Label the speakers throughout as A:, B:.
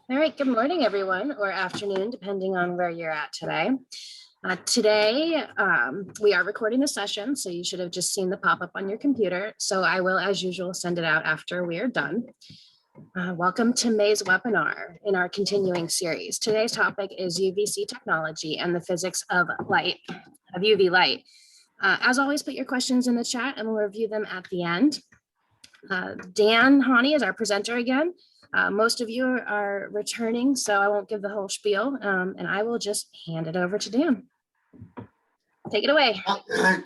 A: All right, good morning, everyone, or afternoon, depending on where you're at today. Today, we are recording the session, so you should have just seen the pop-up on your computer. So I will, as usual, send it out after we are done. Welcome to May's webinar in our continuing series. Today's topic is UVC technology and the physics of light, of UV light. As always, put your questions in the chat and we'll review them at the end. Dan Hahne is our presenter again. Most of you are returning, so I won't give the whole spiel, and I will just hand it over to Dan. Take it away.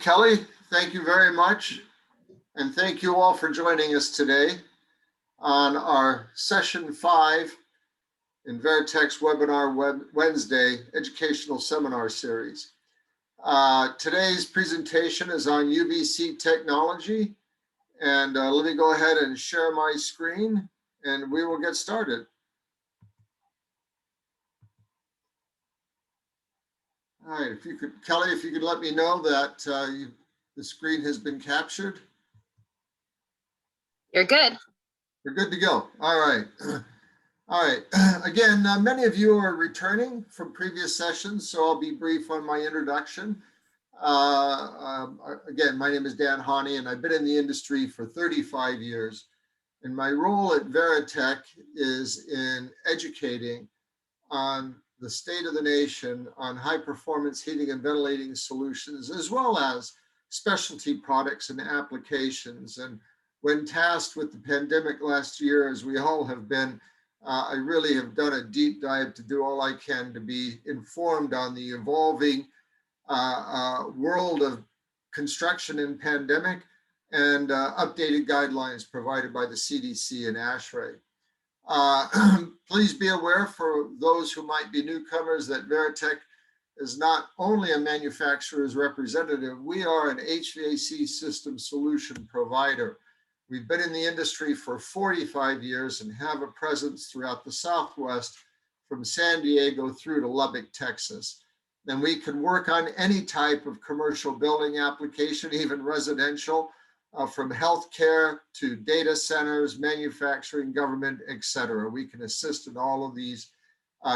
B: Kelly, thank you very much. And thank you all for joining us today on our session 5 in Veritech's Webinar Wednesday educational seminar series. Today's presentation is on UVC technology. And let me go ahead and share my screen and we will get started. All right, if you could, Kelly, if you could let me know that the screen has been captured.
A: You're good.
B: We're good to go. All right. All right. Again, many of you are returning from previous sessions, so I'll be brief on my introduction. Again, my name is Dan Hahne, and I've been in the industry for 35 years. And my role at Veritech is in educating on the state of the nation on high performance heating and ventilating solutions, as well as specialty products and applications. And when tasked with the pandemic last year, as we all have been, I really have done a deep dive to do all I can to be informed on the evolving world of construction and pandemic and updated guidelines provided by the CDC and ASHRAE. Please be aware, for those who might be newcomers, that Veritech is not only a manufacturer's representative, we are an HVAC system solution provider. We've been in the industry for 45 years and have a presence throughout the Southwest, from San Diego through to Lubbock, Texas. And we can work on any type of commercial building application, even residential, from healthcare to data centers, manufacturing, government, etc. We can assist in all of these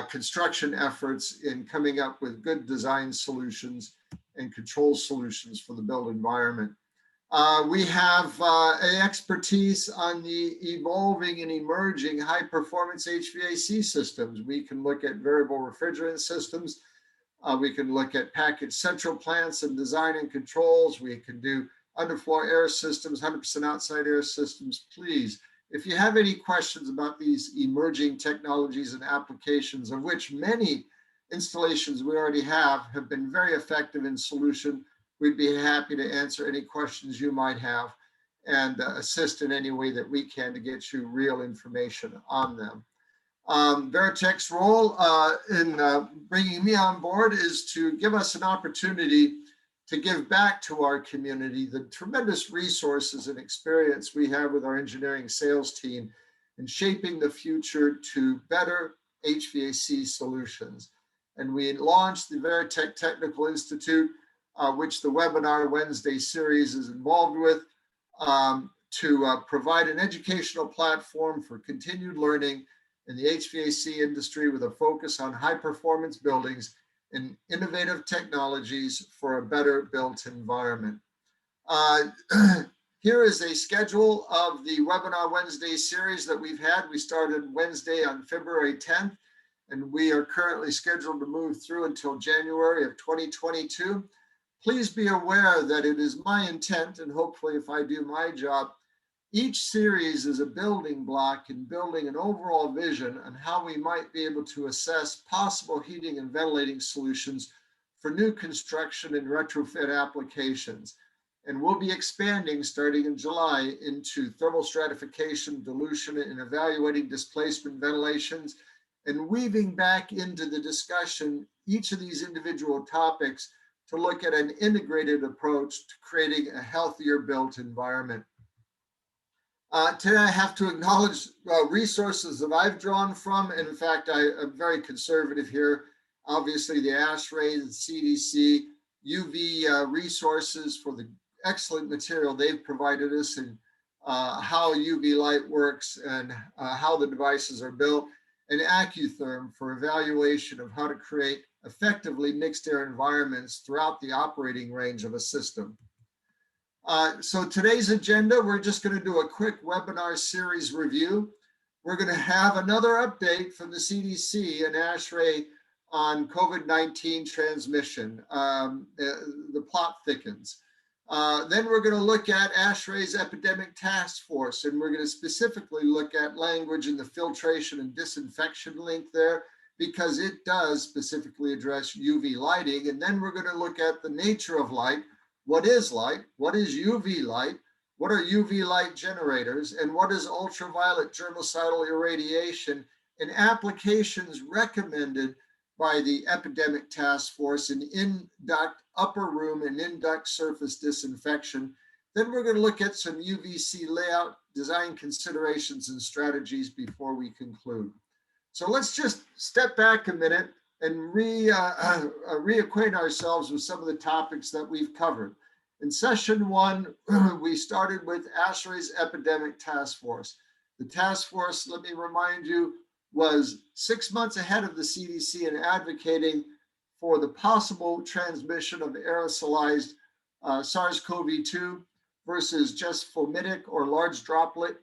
B: construction efforts in coming up with good design solutions and control solutions for the built environment. We have an expertise on the evolving and emerging high performance HVAC systems. We can look at variable refrigerant systems. We can look at packaged central plants and design and controls. We can do underfloor air systems, 100% outside air systems. Please, if you have any questions about these emerging technologies and applications, of which many installations we already have been very effective in solution, we'd be happy to answer any questions you might have and assist in any way that we can to get you real information on them. Veritech's role in bringing me on board is to give us an opportunity to give back to our community the tremendous resources and experience we have with our engineering sales team in shaping the future to better HVAC solutions. And we launched the Veritech Technical Institute, which the Webinar Wednesday series is involved with, to provide an educational platform for continued learning in the HVAC industry with a focus on high performance buildings and innovative technologies for a better built environment. Here is a schedule of the Webinar Wednesday series that we've had. We started Wednesday on February 10th, and we are currently scheduled to move through until January of 2022. Please be aware that it is my intent, and hopefully if I do my job, each series is a building block in building an overall vision on how we might be able to assess possible heating and ventilating solutions for new construction and retrofit applications. And we'll be expanding starting in July into thermal stratification, dilution, and evaluating displacement ventilations, and weaving back into the discussion each of these individual topics to look at an integrated approach to creating a healthier built environment. Today I have to acknowledge resources that I've drawn from, and in fact I'm very conservative here. Obviously the ASHRAE, the CDC, UV resources for the excellent material they've provided us, and how UV light works and how the devices are built. and Accutherm for evaluation of how to create effectively mixed air environments throughout the operating range of a system. So today's agenda, we're just going to do a quick webinar series review. We're going to have another update from the CDC and ASHRAE on COVID-19 transmission. The plot thickens. Then we're going to look at ASHRAE's Epidemic Task Force, and we're going to specifically look at language in the filtration and disinfection link there, because it does specifically address UV lighting. And then we're going to look at the nature of light. What is light? What is UV light? What are UV light generators? And what is ultraviolet germicidal irradiation, and applications recommended by the Epidemic Task Force in in-duct upper room and in-duct surface disinfection. Then we're going to look at some UVC layout design considerations and strategies before we conclude. So let's just step back a minute and reacquaint ourselves with some of the topics that we've covered. In session one, we started with ASHRAE's Epidemic Task Force. The task force, let me remind you, was 6 months ahead of the CDC in advocating for the possible transmission of aerosolized SARS-CoV-2 versus just fomitic or large droplet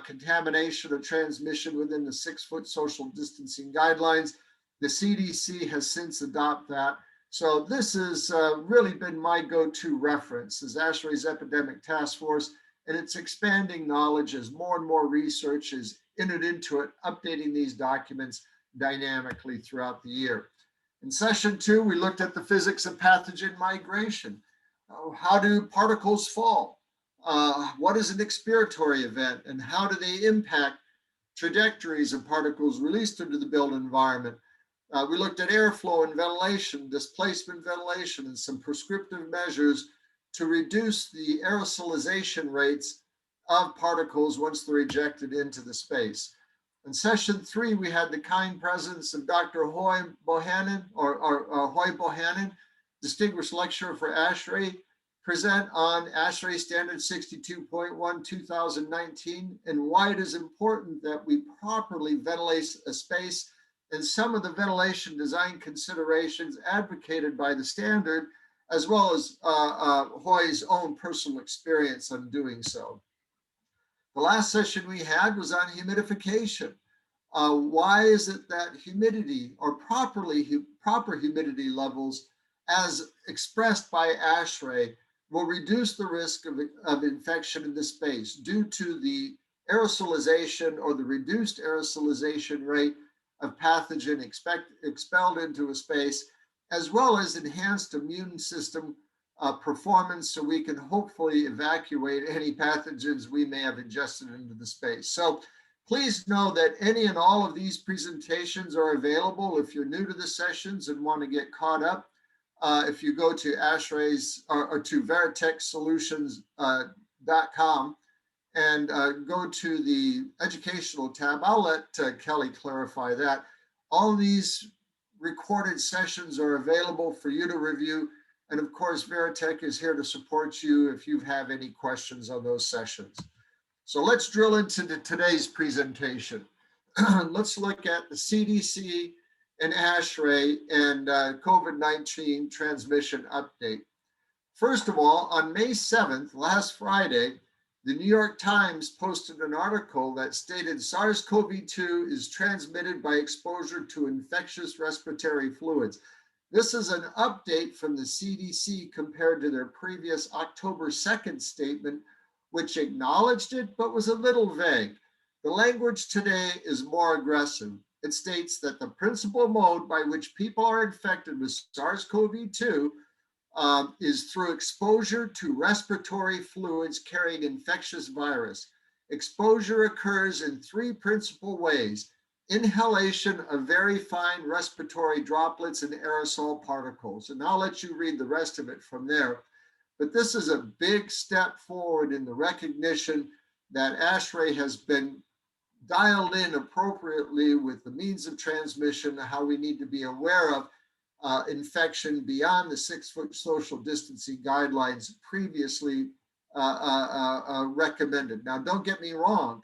B: contamination or transmission within the 6-foot social distancing guidelines. The CDC has since adopted that. So this has really been my go-to reference, is ASHRAE's Epidemic Task Force, and it's expanding knowledge as more and more research is entered into it, updating these documents dynamically throughout the year. In session two, we looked at the physics of pathogen migration. How do particles fall? What is an expiratory event, and how do they impact trajectories of particles released into the built environment? We looked at airflow and ventilation, displacement ventilation, and some prescriptive measures to reduce the aerosolization rates of particles once they're ejected into the space. In session three, we had the kind presence of Dr. Hoy Bohannon, Hoy Bohannon, Distinguished Lecturer for ASHRAE, present on ASHRAE Standard 62.1 2019, and why it is important that we properly ventilate a space, and some of the ventilation design considerations advocated by the standard, as well as Hoy's own personal experience on doing so. The last session we had was on humidification. Why is it that humidity, or proper humidity levels as expressed by ASHRAE, will reduce the risk of infection in the space due to the aerosolization or the reduced aerosolization rate of pathogen expelled into a space, as well as enhanced immune system performance, so we can hopefully evacuate any pathogens we may have ingested into the space. So please know that any and all of these presentations are available if you're new to the sessions and want to get caught up. If you go to ASHRAE's or to veritechsolutions.com and go to the educational tab, I'll let Kelly clarify that. All these recorded sessions are available for you to review. And of course, Veritech is here to support you if you have any questions on those sessions. So let's drill into today's presentation. Let's look at the CDC and ASHRAE and COVID-19 transmission update. First of all, on May 7th, last Friday, the New York Times posted an article that stated SARS-CoV-2 is transmitted by exposure to infectious respiratory fluids. This is an update from the CDC compared to their previous October 2nd statement, which acknowledged it but was a little vague. The language today is more aggressive. It states that the principal mode by which people are infected with SARS-CoV-2 is through exposure to respiratory fluids carrying infectious virus. Exposure occurs in three principal ways: inhalation of very fine respiratory droplets and aerosol particles. And I'll let you read the rest of it from there. But this is a big step forward in the recognition that ASHRAE has been dialed in appropriately with the means of transmission, how we need to be aware of infection beyond the 6-foot social distancing guidelines previously recommended. Now, don't get me wrong.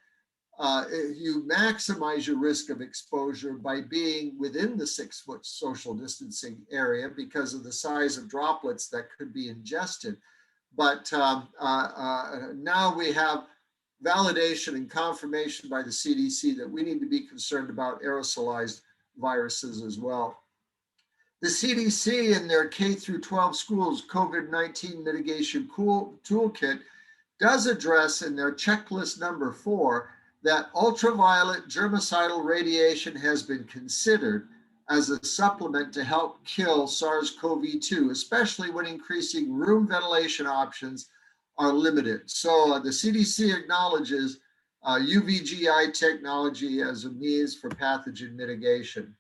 B: you maximize your risk of exposure by being within the 6-foot social distancing area because of the size of droplets that could be ingested. But now we have validation and confirmation by the CDC that we need to be concerned about aerosolized viruses as well. The CDC in their K through 12 schools COVID-19 mitigation toolkit does address in their checklist number 4 that ultraviolet germicidal radiation has been considered as a supplement to help kill SARS-CoV-2, especially when increasing room ventilation options are limited. So the CDC acknowledges UVC Light Technology as a means for pathogen mitigation.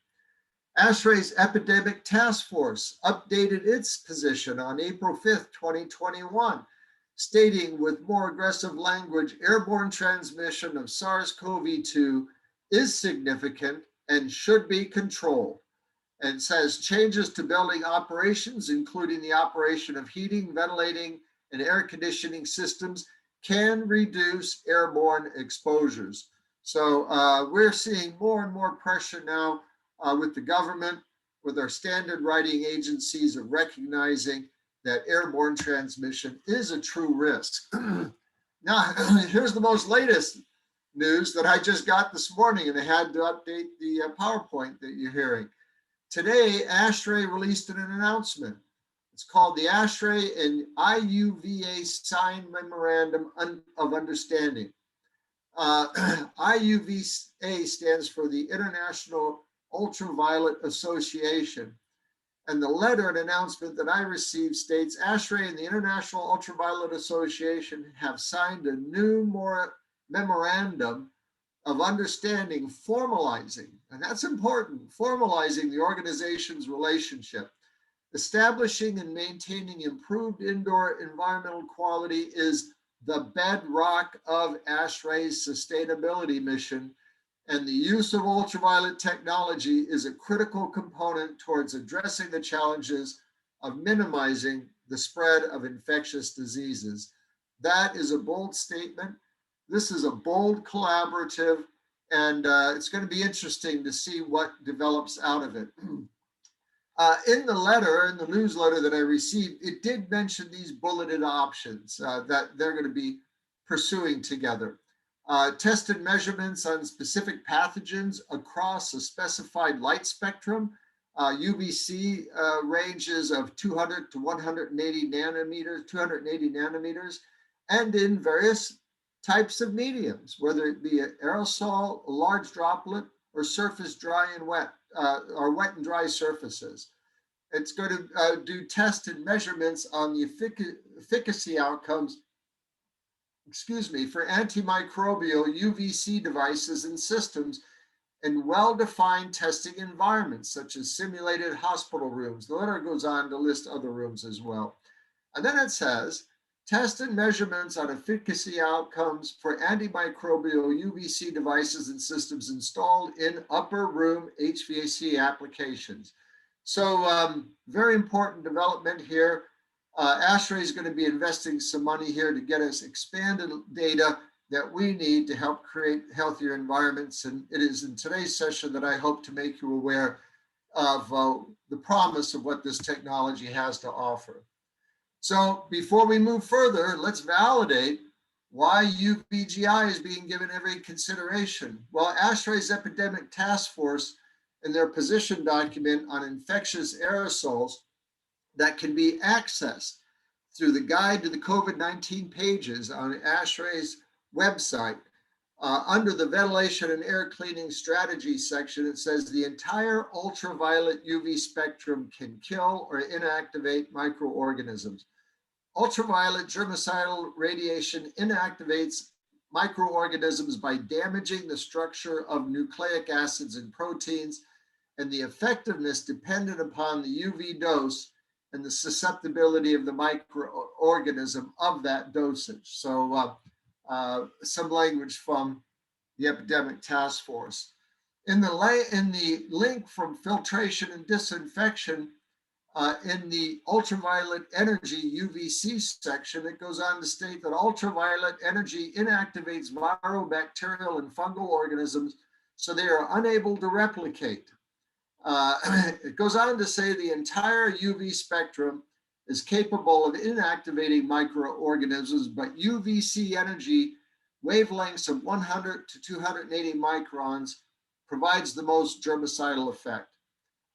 B: ASHRAE's Epidemic Task Force updated its position on April 5th, 2021, stating with more aggressive language, airborne transmission of SARS-CoV-2 is significant and should be controlled, and says changes to building operations, including the operation of heating, ventilating, and air conditioning systems, can reduce airborne exposures. So we're seeing more and more pressure now with the government, with our standard writing agencies of recognizing that airborne transmission is a true risk. Now, here's the most latest news that I just got this morning, and I had to update the PowerPoint that you're hearing. Today, ASHRAE released an announcement. It's called the ASHRAE and IUVA Signed Memorandum of Understanding. IUVA stands for the International Ultraviolet Association. And the letter and announcement that I received states ASHRAE and the International Ultraviolet Association have signed a new memorandum of understanding, formalizing, and that's important, formalizing the organization's relationship. Establishing and maintaining improved indoor environmental quality is the bedrock of ASHRAE's sustainability mission, and the use of ultraviolet technology is a critical component towards addressing the challenges of minimizing the spread of infectious diseases. That is a bold statement. This is a bold collaborative, and it's going to be interesting to see what develops out of it. In the letter, in the newsletter that I received, it did mention these bulleted options that they're going to be pursuing together. Tested measurements on specific pathogens across a specified light spectrum, UVC ranges of 200 to 180 nanometers, and in various types of mediums, whether it be an aerosol, a large droplet, or surface dry and wet, or wet and dry surfaces. It's going to do tested measurements on the efficacy outcomes, for antimicrobial UVC devices and systems in well-defined testing environments, such as simulated hospital rooms. The letter goes on to list other rooms as well. And then it says, tested measurements on efficacy outcomes for antimicrobial UVC devices and systems installed in upper room HVAC applications. So very important development here. ASHRAE is going to be investing some money here to get us expanded data that we need to help create healthier environments. And it is in today's session that I hope to make you aware of the promise of what this technology has to offer. So before we move further, let's validate why UVGI is being given every consideration. Well, ASHRAE's Epidemic Task Force in their position document on infectious aerosols that can be accessed through the guide to the COVID-19 pages on ASHRAE's website. Under the ventilation and air cleaning strategy section, it says the entire ultraviolet UV spectrum can kill or inactivate microorganisms. Ultraviolet germicidal radiation inactivates microorganisms by damaging the structure of nucleic acids and proteins, and the effectiveness dependent upon the UV dose and the susceptibility of the microorganism of that dosage. So some language from the Epidemic Task Force. In the link from Filtration and Disinfection, In the ultraviolet energy UVC section, it goes on to state that ultraviolet energy inactivates viral, bacterial, and fungal organisms so they are unable to replicate. It goes on to say the entire UV spectrum is capable of inactivating microorganisms, but UVC energy wavelengths of 100 to 280 microns provides the most germicidal effect.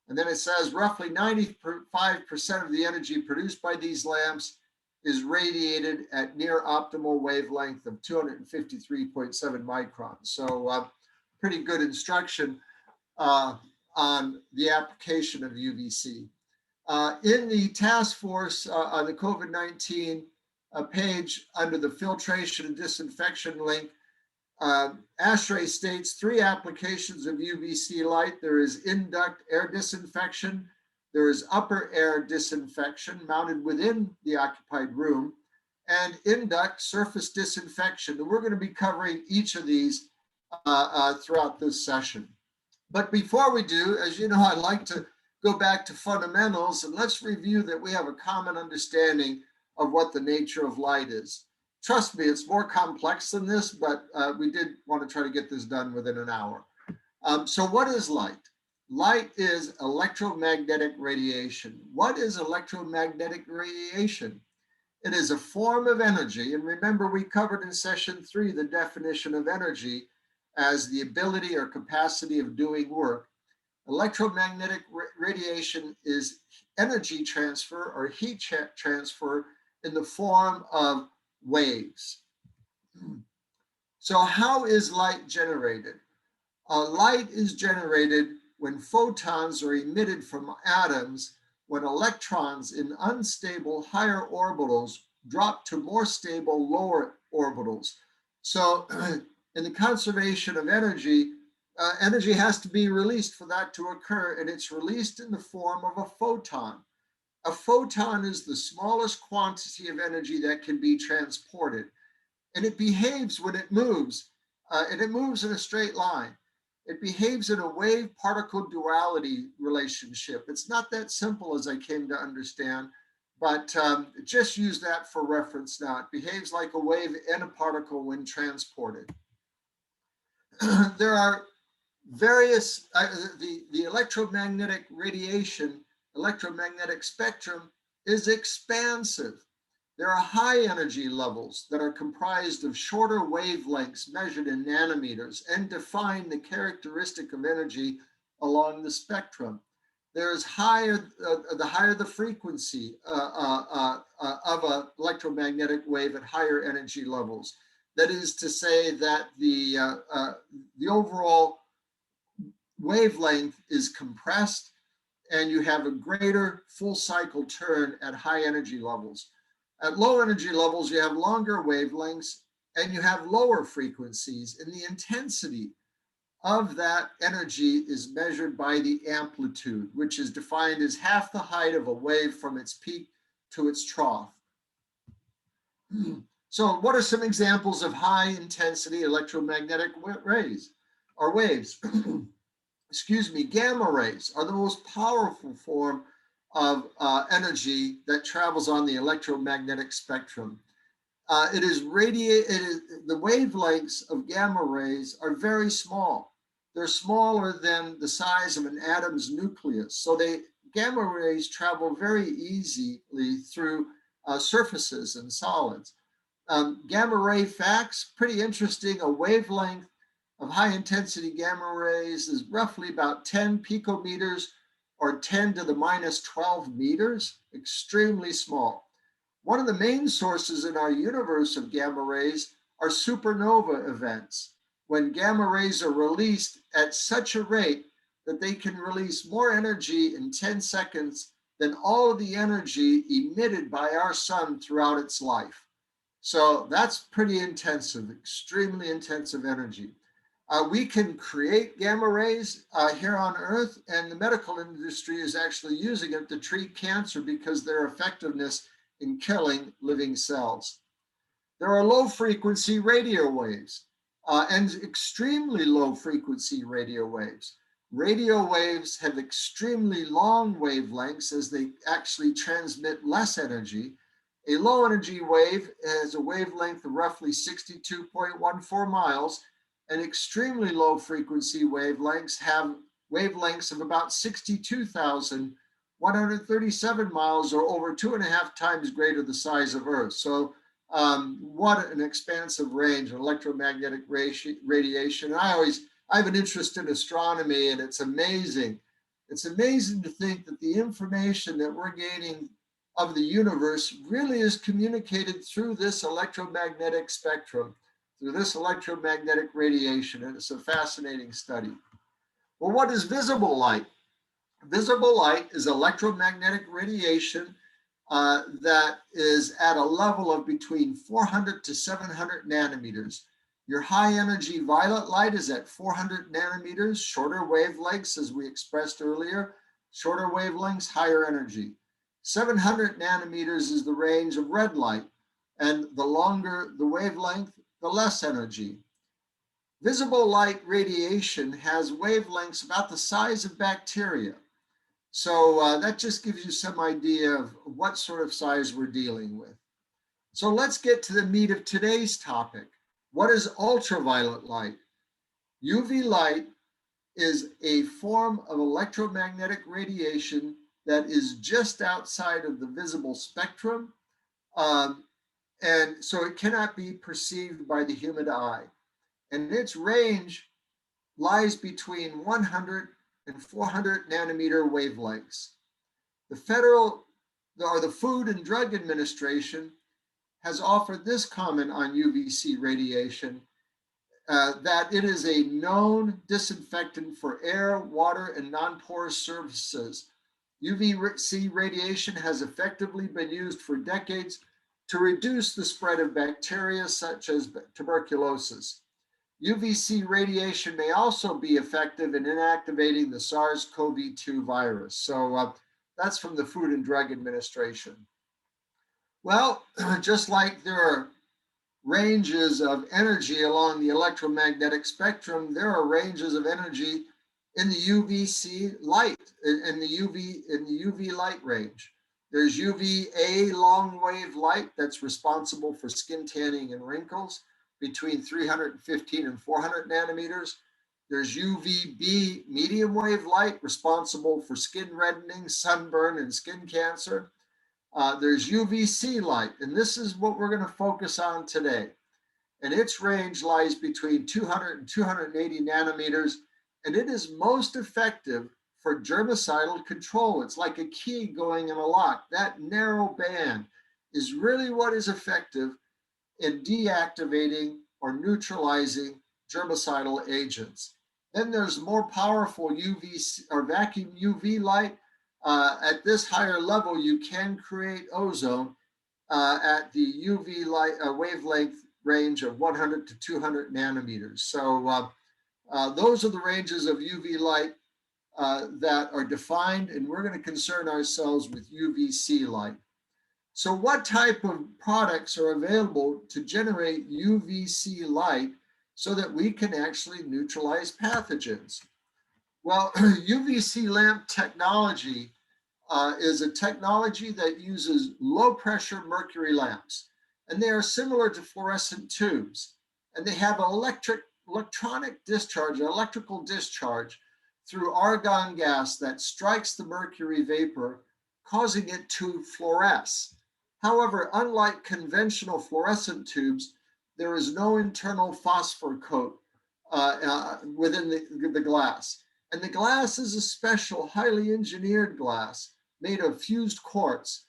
B: And then it says roughly 95% of the energy produced by these lamps is radiated at near optimal wavelength of 253.7 microns. So pretty good instruction on the application of UVC. In the task force on the COVID-19 page under the filtration and disinfection link, ASHRAE states 3 applications of UVC light. There is in-duct air disinfection, there is upper air disinfection mounted within the occupied room, and in-duct surface disinfection. And we're going to be covering each of these throughout this session. But before we do, as you know, I like to go back to fundamentals, and let's review that we have a common understanding of what the nature of light is. Trust me, it's more complex than this, but we did want to try to get this done within an hour. So what is light? Light is electromagnetic radiation. What is electromagnetic radiation? It is a form of energy. And remember, we covered in session 3 the definition of energy as the ability or capacity of doing work. Electromagnetic radiation is energy transfer or heat transfer in the form of waves. So how is light generated? Light is generated when photons are emitted from atoms, when electrons in unstable higher orbitals drop to more stable lower orbitals. So in the conservation of energy, energy has to be released for that to occur, and it's released in the form of a photon. A photon is the smallest quantity of energy that can be transported, and it behaves when it moves, and it moves in a straight line. It behaves in a wave-particle duality relationship. It's not that simple as I came to understand, but just use that for reference now. It behaves like a wave and a particle when transported. There are various, the electromagnetic radiation, electromagnetic spectrum is expansive. There are high energy levels that are comprised of shorter wavelengths measured in nanometers and define the characteristic of energy along the spectrum. There's higher, the higher the frequency of an electromagnetic wave at higher energy levels. That is to say that the overall wavelength is compressed and you have a greater full cycle turn at high energy levels. At low energy levels, you have longer wavelengths and you have lower frequencies, and the intensity of that energy is measured by the amplitude, which is defined as half the height of a wave from its peak to its trough. So what are some examples of high intensity electromagnetic rays or waves? Excuse me, gamma rays are the most powerful form of energy that travels on the electromagnetic spectrum. The wavelengths of gamma rays are very small. They're smaller than the size of an atom's nucleus. So gamma rays travel very easily through surfaces and solids. Gamma ray facts, pretty interesting. A wavelength of high intensity gamma rays is roughly about 10 picometers or 10 to the minus 12 meters, extremely small. One of the main sources in our universe of gamma rays are supernova events, when gamma rays are released at such a rate that they can release more energy in 10 seconds than all of the energy emitted by our sun throughout its life. So that's pretty intensive, extremely intensive energy. We can create gamma rays here on Earth, and the medical industry is actually using it to treat cancer because their effectiveness in killing living cells. There are low frequency radio waves and extremely low frequency radio waves. Radio waves have extremely long wavelengths as they actually transmit less energy. A low energy wave has a wavelength of roughly 62.14 miles, and extremely low frequency wavelengths have wavelengths of about 62,137 miles, or over 2.5 times greater the size of Earth. So what an expansive range of electromagnetic radiation. I have an interest in astronomy, and it's amazing. It's amazing to think that the information that we're gaining of the universe really is communicated through this electromagnetic spectrum, through this electromagnetic radiation, and it's a fascinating study. Well, what is visible light? Visible light is electromagnetic radiation that is at a level of between 400 to 700 nanometers. Your high energy violet light is at 400 nanometers, shorter wavelengths, as we expressed earlier, shorter wavelengths, higher energy. 700 nanometers is the range of red light, and the longer the wavelength, the less energy. Visible light radiation has wavelengths about the size of bacteria. So that just gives you some idea of what sort of size we're dealing with. So let's get to the meat of today's topic. What is ultraviolet light? UV light is a form of electromagnetic radiation that is just outside of the visible spectrum, and so it cannot be perceived by the human eye. And its range lies between 100 and 400 nanometer wavelengths. The Food and Drug Administration has offered this comment on UVC radiation, that it is a known disinfectant for air, water, and non-porous surfaces. UVC radiation has effectively been used for decades to reduce the spread of bacteria such as tuberculosis. UVC radiation may also be effective in inactivating the SARS-CoV-2 virus. So that's from the Food and Drug Administration. Well, just like there are ranges of energy along the electromagnetic spectrum, there are ranges of energy in the UVC light, in the UV light range. There's UVA long wave light that's responsible for skin tanning and wrinkles between 315 and 400 nanometers. There's UVB medium wave light responsible for skin reddening, sunburn, and skin cancer. There's UVC light, and this is what we're going to focus on today. And its range lies between 200 and 280 nanometers, and it is most effective for germicidal control. It's like a key going in a lock. That narrow band is really what is effective in deactivating or neutralizing germicidal agents. Then there's more powerful UVC or vacuum UV light. At this higher level, you can create ozone at the UV light wavelength range of 100 to 200 nanometers. So those are the ranges of UV light that are defined, and we're going to concern ourselves with UVC light. So what type of products are available to generate UVC light so that we can actually neutralize pathogens? Well, UVC lamp technology is a technology that uses low pressure mercury lamps, and they are similar to fluorescent tubes, and they have electronic discharge, electrical discharge through argon gas that strikes the mercury vapor, causing it to fluoresce. However, unlike conventional fluorescent tubes, there is no internal phosphor coat within the glass. And the glass is a special, highly engineered glass made of fused quartz.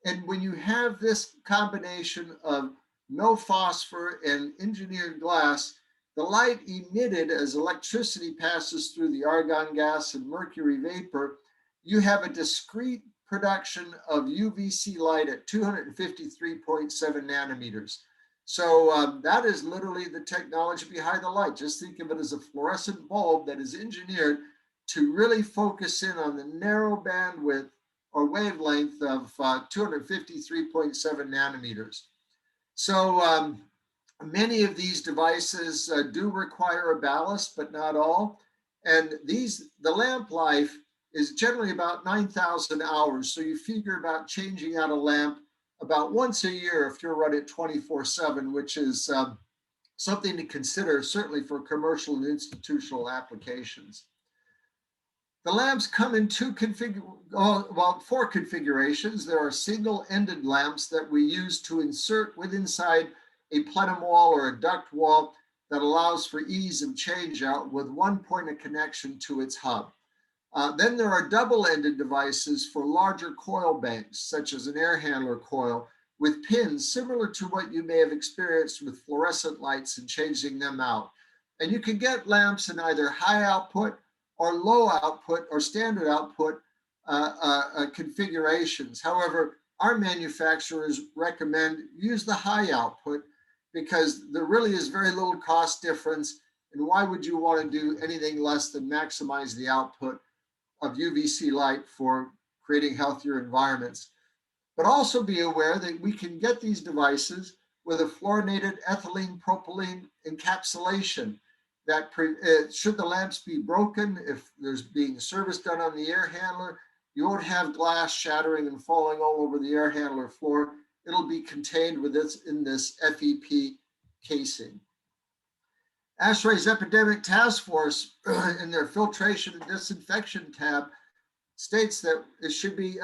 B: And when you have this combination of no phosphor and engineered glass, the light emitted as electricity passes through the argon gas and mercury vapor, you have a discrete production of UVC light at 253.7 nanometers. So that is literally the technology behind the light. Just think of it as a fluorescent bulb that is engineered to really focus in on the narrow bandwidth or wavelength of 253.7 nanometers. So many of these devices do require a ballast, but not all. And the lamp life is generally about 9,000 hours. So you figure about changing out a lamp about once a year if you're running 24/7, which is something to consider, certainly for commercial and institutional applications. The lamps come in four configurations. There are single-ended lamps that we use to insert inside a plenum wall or a duct wall that allows for ease of changeout with one point of connection to its hub. Then there are double-ended devices for larger coil banks, such as an air handler coil, with pins similar to what you may have experienced with fluorescent lights and changing them out. And you can get lamps in either high output or low output or standard output configurations. However, our manufacturers recommend use the high output because there really is very little cost difference. And why would you want to do anything less than maximize the output of UVC light for creating healthier environments? But also be aware that we can get these devices with a fluorinated ethylene propylene encapsulation that should the lamps be broken, if there's being service done on the air handler, you won't have glass shattering and falling all over the air handler floor. It'll be contained in this FEP casing. ASHRAE's Epidemic Task Force in their Filtration and Disinfection tab states that it should be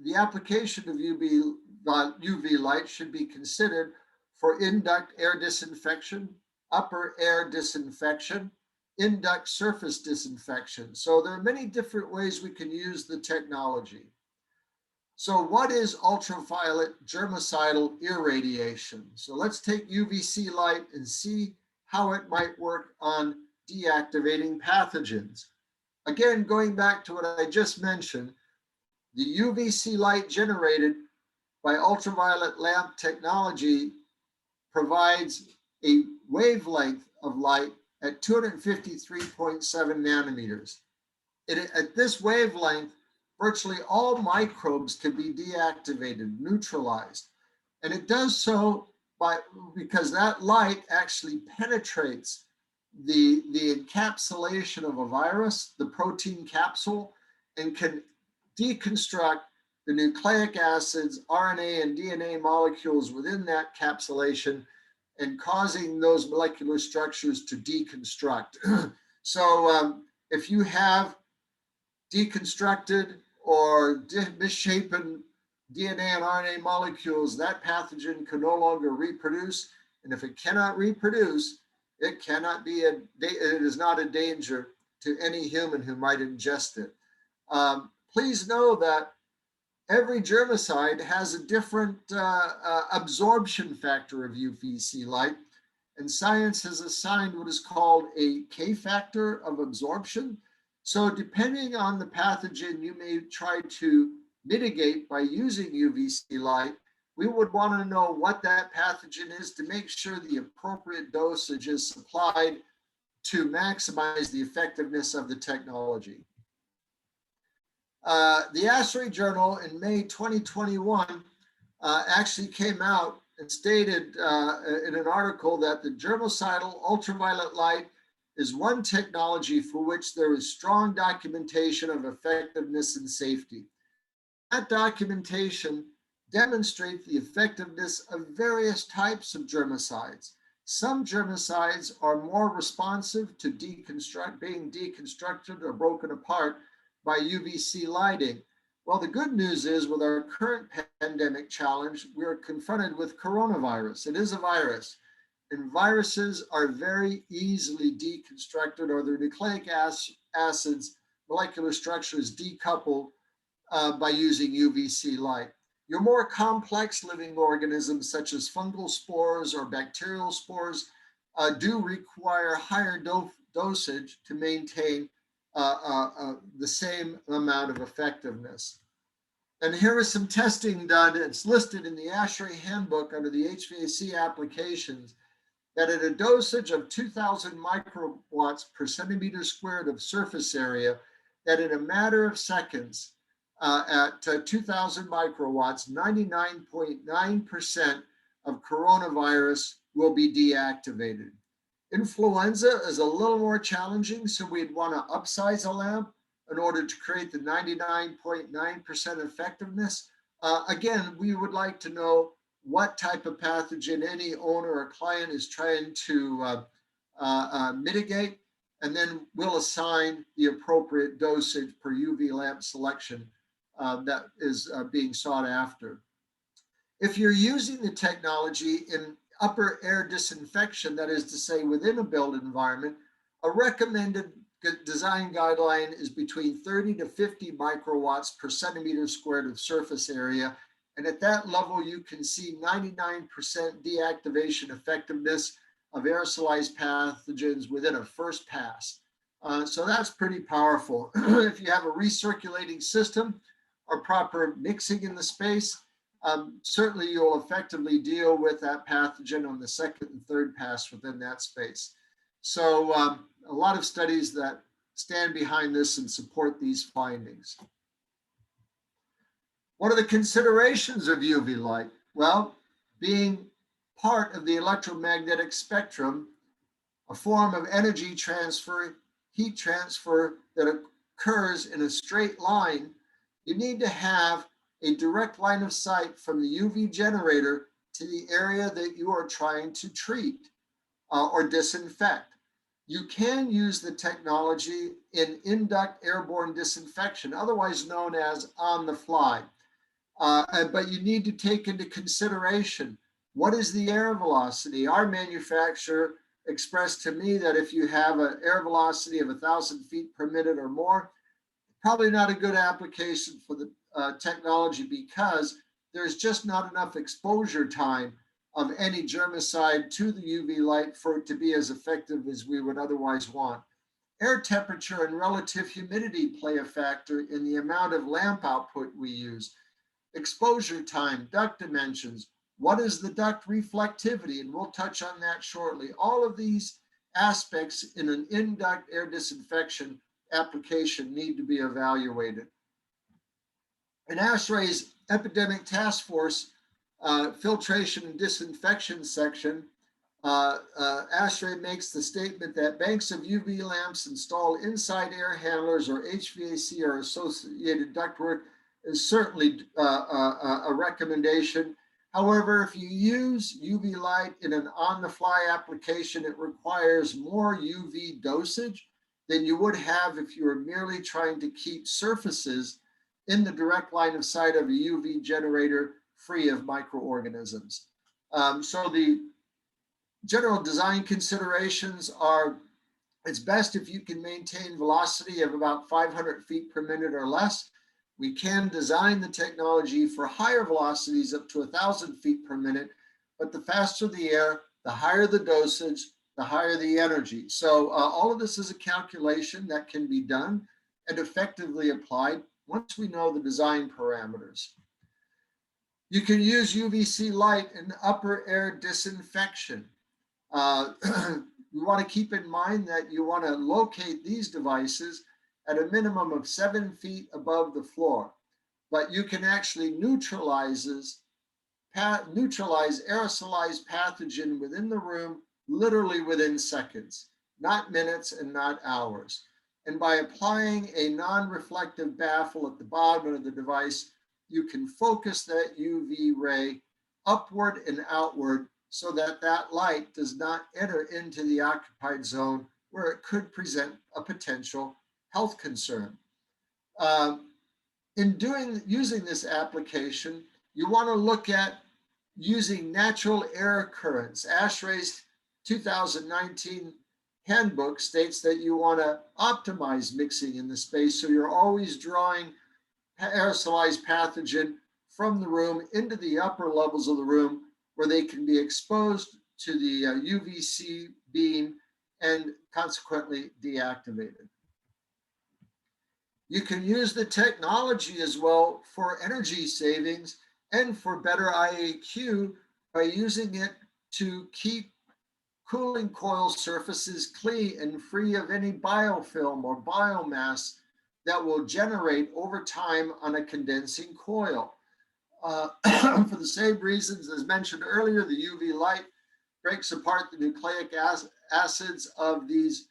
B: the application of UV light should be considered for in-duct air disinfection, upper air disinfection, in-duct surface disinfection. So there are many different ways we can use the technology. So what is ultraviolet germicidal irradiation? So let's take UVC light and see how it might work on deactivating pathogens. Again, going back to what I just mentioned, the UVC light generated by ultraviolet lamp technology provides a wavelength of light at 253.7 nanometers. At this wavelength, virtually all microbes can be deactivated, neutralized. And it does so because that light actually penetrates the encapsulation of a virus, the protein capsule, and can deconstruct the nucleic acids, RNA and DNA molecules within that capsulation and causing those molecular structures to deconstruct. So if you have deconstructed or misshapen DNA and RNA molecules, that pathogen can no longer reproduce. And if it cannot reproduce, it is not a danger to any human who might ingest it. Please know that every germicide has a different absorption factor of UVC light, and science has assigned what is called a K factor of absorption. So depending on the pathogen you may try to mitigate by using UVC light, we would want to know what that pathogen is to make sure the appropriate dosage is supplied to maximize the effectiveness of the technology. The ASHRAE journal in May 2021 actually came out and stated in an article that the germicidal ultraviolet light is one technology for which there is strong documentation of effectiveness and safety. That documentation demonstrates the effectiveness of various types of germicides. Some germicides are more responsive to being deconstructed or broken apart by UVC lighting. Well, the good news is with our current pandemic challenge, we are confronted with coronavirus. It is a virus, and viruses are very easily deconstructed, or their nucleic acids, molecular structures decoupled by using UVC light. Your more complex living organisms, such as fungal spores or bacterial spores, do require higher dosage to maintain the same amount of effectiveness. And here is some testing done. It's listed in the ASHRAE Handbook under the HVAC applications that at a dosage of 2,000 microwatts per centimeter squared of surface area, that in a matter of seconds, at 2,000 microwatts, 99.9% of coronavirus will be deactivated. Influenza is a little more challenging, so we'd want to upsize a lamp in order to create the 99.9% effectiveness. Again, we would like to know what type of pathogen any owner or client is trying to mitigate, and then we'll assign the appropriate dosage per UV lamp selection that is being sought after. If you're using the technology in upper air disinfection, that is to say within a built environment, a recommended design guideline is between 30 to 50 microwatts per centimeter squared of surface area. And at that level, you can see 99% deactivation effectiveness of aerosolized pathogens within a first pass. So that's pretty powerful. If you have a recirculating system or proper mixing in the space, certainly you'll effectively deal with that pathogen on the second and third pass within that space. So a lot of studies that stand behind this and support these findings. What are the considerations of UV light? Well, being part of the electromagnetic spectrum, a form of energy transfer, heat transfer that occurs in a straight line, you need to have a direct line of sight from the UV generator to the area that you are trying to treat or disinfect. You can use the technology in induct airborne disinfection, otherwise known as on the fly. But you need to take into consideration, what is the air velocity? Our manufacturer expressed to me that if you have an air velocity of 1,000 feet per minute or more, probably not a good application for the technology, because there's just not enough exposure time of any germicide to the UV light for it to be as effective as we would otherwise want. Air temperature and relative humidity play a factor in the amount of lamp output we use. Exposure time, duct dimensions, what is the duct reflectivity? And we'll touch on that shortly. All of these aspects in an induct air disinfection application need to be evaluated. In ASHRAE's Epidemic Task Force Filtration and Disinfection section, ASHRAE makes the statement that banks of UV lamps installed inside air handlers or HVAC or associated ductwork is certainly a recommendation. However, if you use UV light in an on-the-fly application, it requires more UV dosage than you would have if you were merely trying to keep surfaces in the direct line of sight of a UV generator free of microorganisms. So the general design considerations are, it's best if you can maintain velocity of about 500 feet per minute or less. We can design the technology for higher velocities up to 1,000 feet per minute, but the faster the air, the higher the dosage, the higher the energy. So all of this is a calculation that can be done and effectively applied once we know the design parameters. You can use UVC light in upper air disinfection. You want to keep in mind that you want to locate these devices at a minimum of 7 feet above the floor, but you can actually neutralize aerosolized pathogen within the room literally within seconds, not minutes and not hours. And by applying a non-reflective baffle at the bottom of the device, you can focus that UV ray upward and outward so that that light does not enter into the occupied zone where it could present a potential health concern. In using this application, you want to look at using natural air currents. ASHRAE's 2019 handbook states that you want to optimize mixing in the space, so you're always drawing aerosolized pathogen from the room into the upper levels of the room where they can be exposed to the UVC beam and consequently deactivated. You can use the technology as well for energy savings and for better IAQ by using it to keep cooling coil surfaces clean and free of any biofilm or biomass that will generate over time on a condensing coil. For the same reasons as mentioned earlier, the UV light breaks apart the nucleic acids of these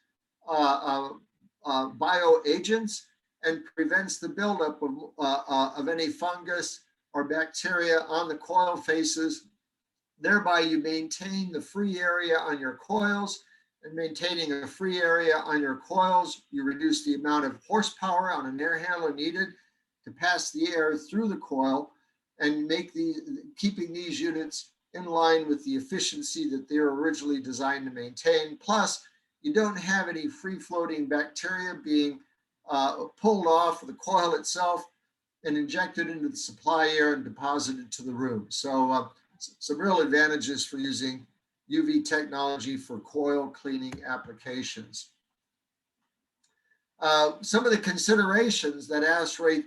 B: bioagents and prevents the buildup of any fungus or bacteria on the coil faces. Thereby, you maintain the free area on your coils, and maintaining a free area on your coils, you reduce the amount of horsepower on an air handler needed to pass the air through the coil and keeping these units in line with the efficiency that they were originally designed to maintain. Plus, you don't have any free-floating bacteria being pulled off of the coil itself and injected into the supply air and deposited to the room. So some real advantages for using UV technology for coil cleaning applications. Some of the considerations that ASHRAE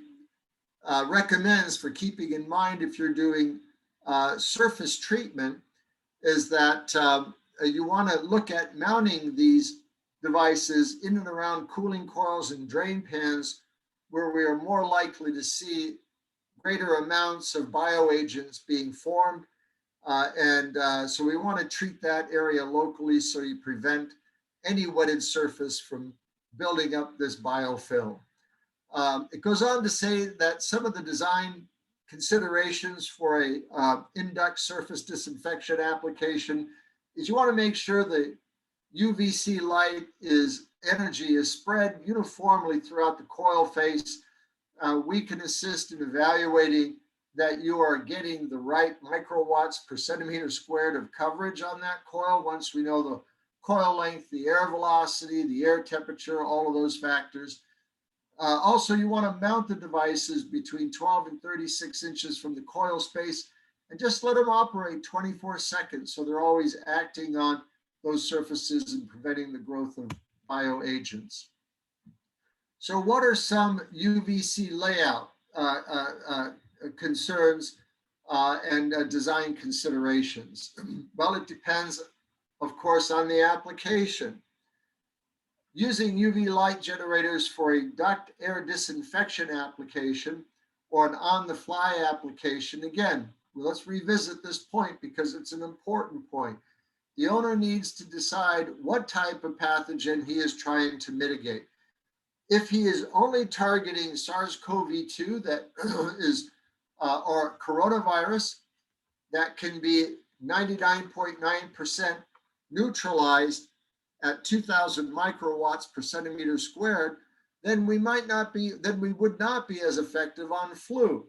B: recommends for keeping in mind if you're doing surface treatment is that you want to look at mounting these devices in and around cooling coils and drain pans where we are more likely to see greater amounts of bioagents being formed. So we want to treat that area locally so you prevent any wetted surface from building up this biofilm. It goes on to say that some of the design considerations for a in-duct surface disinfection application is you want to make sure the UVC light energy is spread uniformly throughout the coil face. We can assist in evaluating that you are getting the right microwatts per centimeter squared of coverage on that coil once we know the coil length, the air velocity, the air temperature, all of those factors. Also, you want to mount the devices between 12 and 36 inches from the coil space and just let them operate 24 seconds so they're always acting on those surfaces and preventing the growth of bioagents. So what are some UVC layout concerns and design considerations? Well, it depends, of course, on the application. Using UV light generators for a duct air disinfection application or an on-the-fly application, again, let's revisit this point because it's an important point. The owner needs to decide what type of pathogen he is trying to mitigate. If he is only targeting SARS-CoV-2 that is or coronavirus that can be 99.9% neutralized at 2000 microwatts per centimeter squared, then we would not be as effective on flu.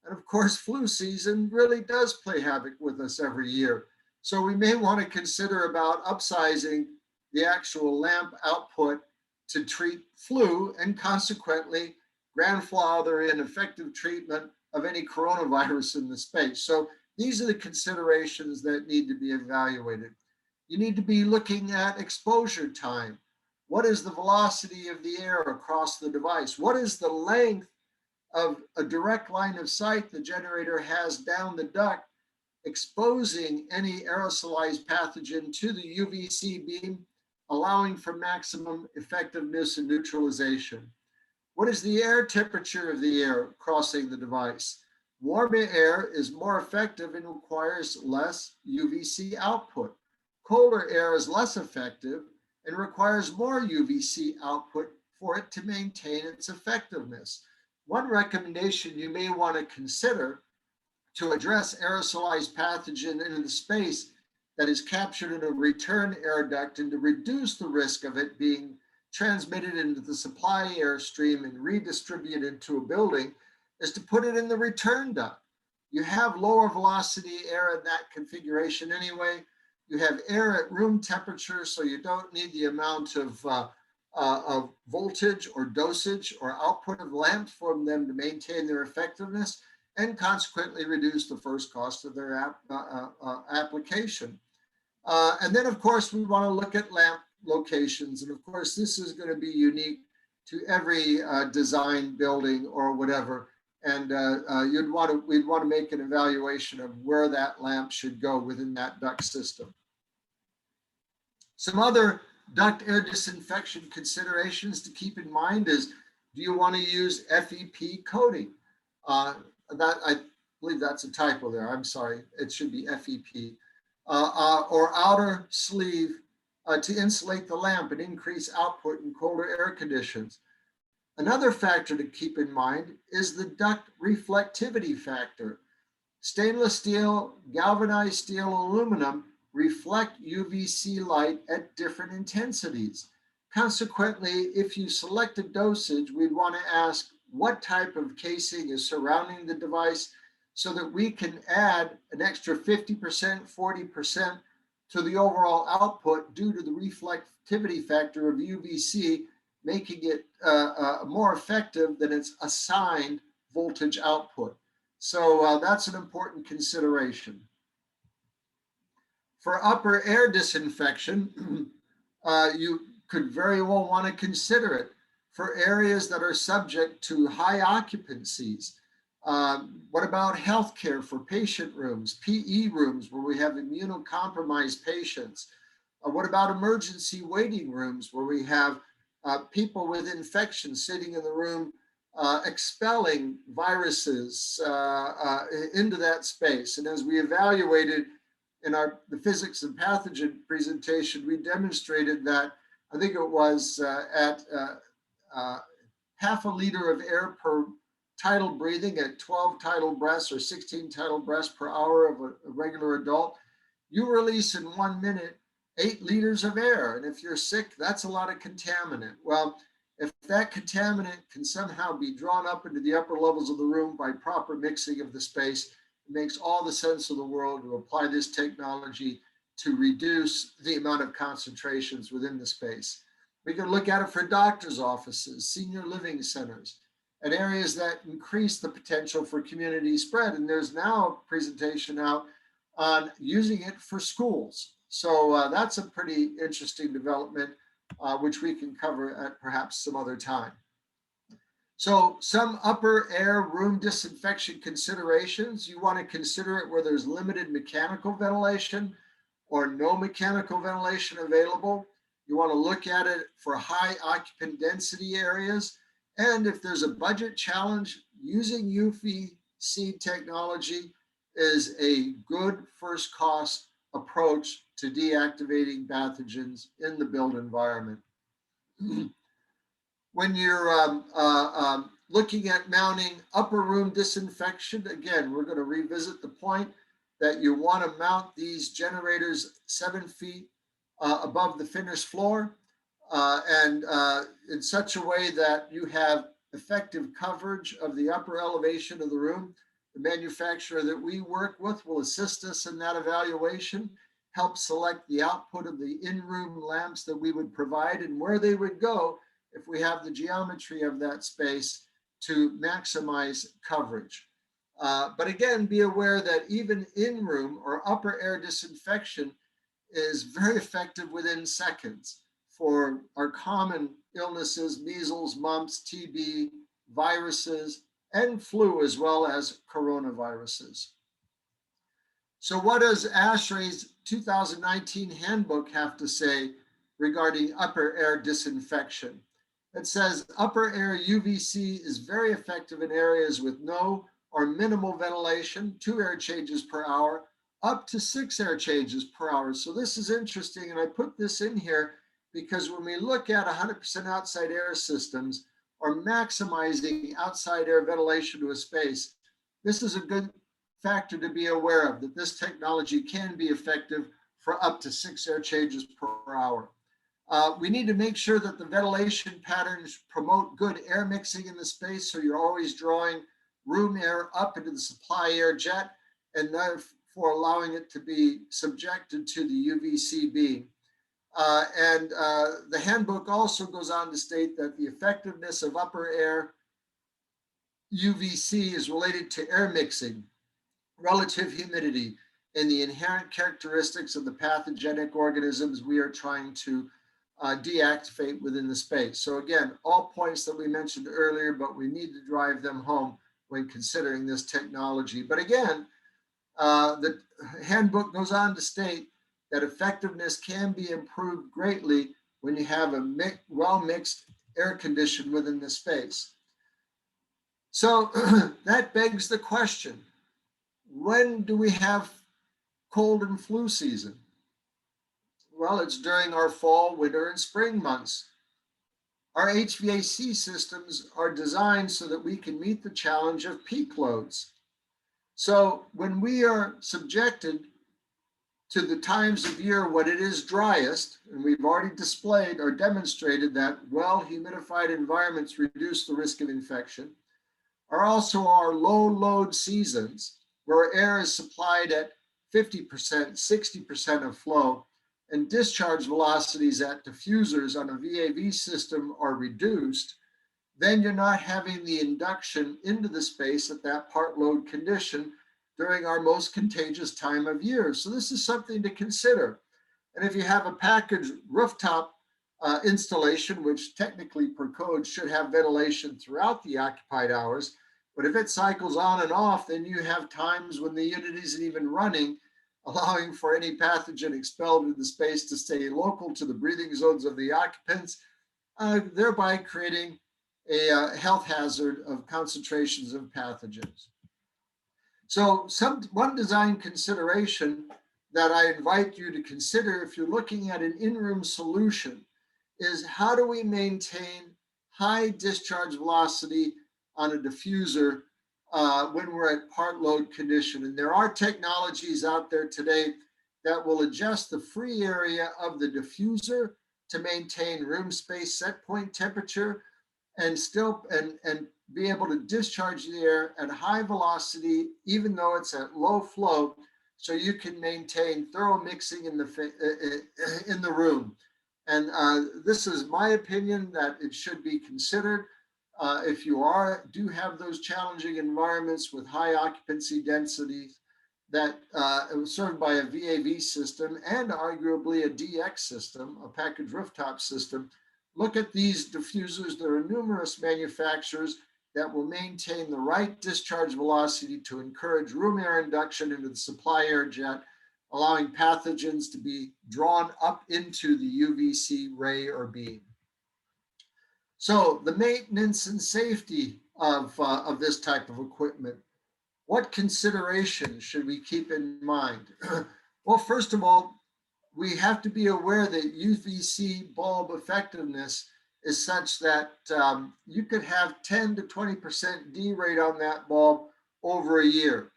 B: And of course, flu season really does play havoc with us every year. So we may want to consider about upsizing the actual lamp output to treat flu and consequently grandfather in effective treatment of any coronavirus in the space. So these are the considerations that need to be evaluated. You need to be looking at exposure time. What is the velocity of the air across the device? What is the length of a direct line of sight the generator has down the duct, exposing any aerosolized pathogen to the UVC beam, allowing for maximum effectiveness and neutralization? What is the air temperature of the air crossing the device? Warm air is more effective and requires less UVC output. Colder air is less effective and requires more UVC output for it to maintain its effectiveness. One recommendation you may want to consider to address aerosolized pathogen into the space that is captured in a return air duct and to reduce the risk of it being transmitted into the supply air stream and redistributed to a building is to put it in the return duct. You have lower velocity air in that configuration anyway. You have air at room temperature, so you don't need the amount of voltage or dosage or output of lamps for them to maintain their effectiveness and consequently reduce the first cost of their application. And then, of course, we want to look at lamp locations. And of course, this is going to be unique to every design building or whatever. And we'd want to make an evaluation of where that lamp should go within that duct system. Some other duct air disinfection considerations to keep in mind is, do you want to use FEP coating? I believe that's a typo there. I'm sorry. It should be FEP. or outer sleeve to insulate the lamp and increase output in colder air conditions. Another factor to keep in mind is the duct reflectivity factor. Stainless steel, galvanized steel, aluminum reflect UVC light at different intensities. Consequently, if you select a dosage, we'd want to ask what type of casing is surrounding the device so that we can add an extra 50%, 40% to the overall output due to the reflectivity factor of UVC, making it more effective than its assigned voltage output. So that's an important consideration. For upper air disinfection, you could very well want to consider it for areas that are subject to high occupancies. What about healthcare for patient rooms, PE rooms where we have immunocompromised patients? What about emergency waiting rooms where we have people with infections sitting in the room expelling viruses into that space? And as we evaluated in the physics and pathogen presentation, we demonstrated that, I think it was at half a liter of air per tidal breathing at 12 tidal breaths or 16 tidal breaths per hour of a regular adult, you release in 1 minute 8 liters of air. And if you're sick, that's a lot of contaminant. Well, if that contaminant can somehow be drawn up into the upper levels of the room by proper mixing of the space, it makes all the sense of the world to apply this technology to reduce the amount of concentrations within the space. We can look at it for doctors' offices, senior living centers, and areas that increase the potential for community spread. And there's now a presentation out on using it for schools. So that's a pretty interesting development, which we can cover at perhaps some other time. So some upper air room disinfection considerations. You want to consider it where there's limited mechanical ventilation or no mechanical ventilation available. You want to look at it for high occupant density areas. And if there's a budget challenge, using UVC technology is a good first cost approach to deactivating pathogens in the built environment. When you're looking at mounting upper room disinfection, again, we're going to revisit the point that you want to mount these generators 7 feet above the finished floor and in such a way that you have effective coverage of the upper elevation of the room. The manufacturer that we work with will assist us in that evaluation, help select the output of the in-room lamps that we would provide and where they would go if we have the geometry of that space to maximize coverage. But again, be aware that even in-room or upper air disinfection is very effective within seconds for our common illnesses, measles, mumps, TB, viruses, and flu, as well as coronaviruses. So what does ASHRAE's 2019 handbook have to say regarding upper air disinfection? It says upper air UVC is very effective in areas with no or minimal ventilation, 2 air changes per hour, up to 6 air changes per hour. So this is interesting, and I put this in here because when we look at 100% outside air systems or maximizing outside air ventilation to a space, this is a good factor to be aware of, that this technology can be effective for up to 6 air changes per hour. We need to make sure that the ventilation patterns promote good air mixing in the space, so you're always drawing room air up into the supply air jet and therefore allowing it to be subjected to the UVC beam. The handbook also goes on to state that the effectiveness of upper air UVC is related to air mixing, relative humidity, and the inherent characteristics of the pathogenic organisms we are trying to deactivate within the space. So again, all points that we mentioned earlier, but we need to drive them home when considering this technology. But again, the handbook goes on to state that effectiveness can be improved greatly when you have a well-mixed air condition within the space. So that begs the question, when do we have cold and flu season? Well, it's during our fall, winter, and spring months. Our HVAC systems are designed so that we can meet the challenge of peak loads. So when we are subjected to the times of year when it is driest, and we've already displayed or demonstrated that well-humidified environments reduce the risk of infection, are also our low load seasons where air is supplied at 50%, 60% of flow, and discharge velocities at diffusers on a VAV system are reduced, then you're not having the induction into the space at that part load condition during our most contagious time of year. So this is something to consider. And if you have a packaged rooftop installation, which technically per code should have ventilation throughout the occupied hours, but if it cycles on and off, then you have times when the unit isn't even running, allowing for any pathogen expelled in the space to stay local to the breathing zones of the occupants, thereby creating a health hazard of concentrations of pathogens. So one design consideration that I invite you to consider if you're looking at an in-room solution is how do we maintain high discharge velocity on a diffuser when we're at part load condition. And there are technologies out there today that will adjust the free area of the diffuser to maintain room space set point temperature and still and be able to discharge the air at high velocity, even though it's at low flow, so you can maintain thorough mixing in the room. And this is my opinion that it should be considered if you do have those challenging environments with high occupancy densities that served by a VAV system and arguably a DX system, a packaged rooftop system. Look at these diffusers. There are numerous manufacturers that will maintain the right discharge velocity to encourage room air induction into the supply air jet, allowing pathogens to be drawn up into the UVC ray or beam. So the maintenance and safety of this type of equipment, what considerations should we keep in mind? Well, first of all, we have to be aware that UVC bulb effectiveness is such that you could have 10 to 20% D rate on that bulb over a year.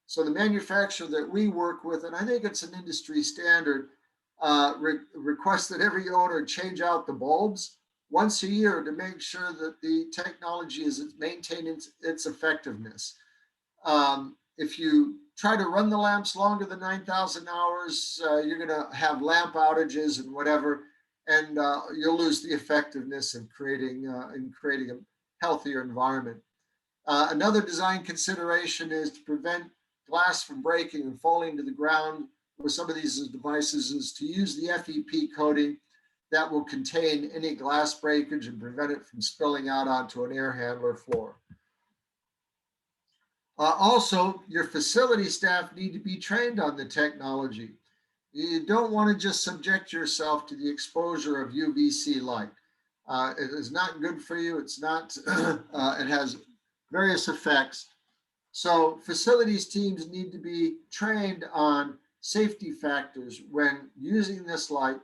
B: So the manufacturer that we work with, and I think it's an industry standard, requests that every owner change out the bulbs once a year to make sure that the technology is maintaining its effectiveness. If you try to run the lamps longer than 9,000 hours, you're going to have lamp outages and whatever, and you'll lose the effectiveness in creating a healthier environment. Another design consideration is to prevent glass from breaking and falling to the ground with some of these devices is to use the FEP coating that will contain any glass breakage and prevent it from spilling out onto an air handler floor. Also, your facility staff need to be trained on the technology. You don't want to just subject yourself to the exposure of UVC light. It is not good for you. It's not, it has various effects. So facilities teams need to be trained on safety factors when using this light.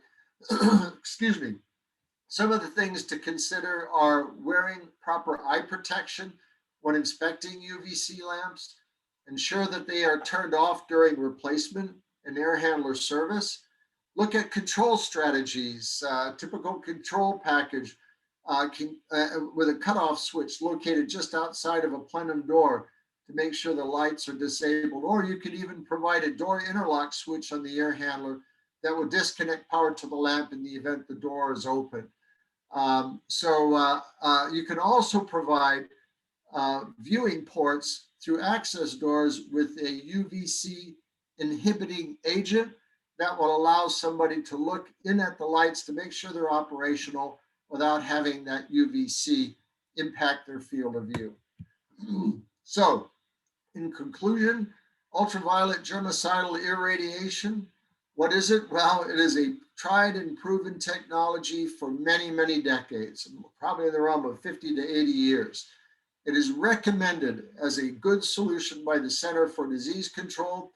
B: Excuse me. Some of the things to consider are wearing proper eye protection when inspecting UVC lamps, ensure that they are turned off during replacement and air handler service. Look at control strategies. Typical control package with a cutoff switch located just outside of a plenum door to make sure the lights are disabled. Or you could even provide a door interlock switch on the air handler that will disconnect power to the lamp in the event the door is open. You can also provide viewing ports through access doors with a UVC inhibiting agent that will allow somebody to look in at the lights to make sure they're operational without having that UVC impact their field of view. So, in conclusion, ultraviolet germicidal irradiation, what is it? Well, it is a tried and proven technology for many, many decades, probably in the realm of 50 to 80 years. It is recommended as a good solution by the Center for Disease Control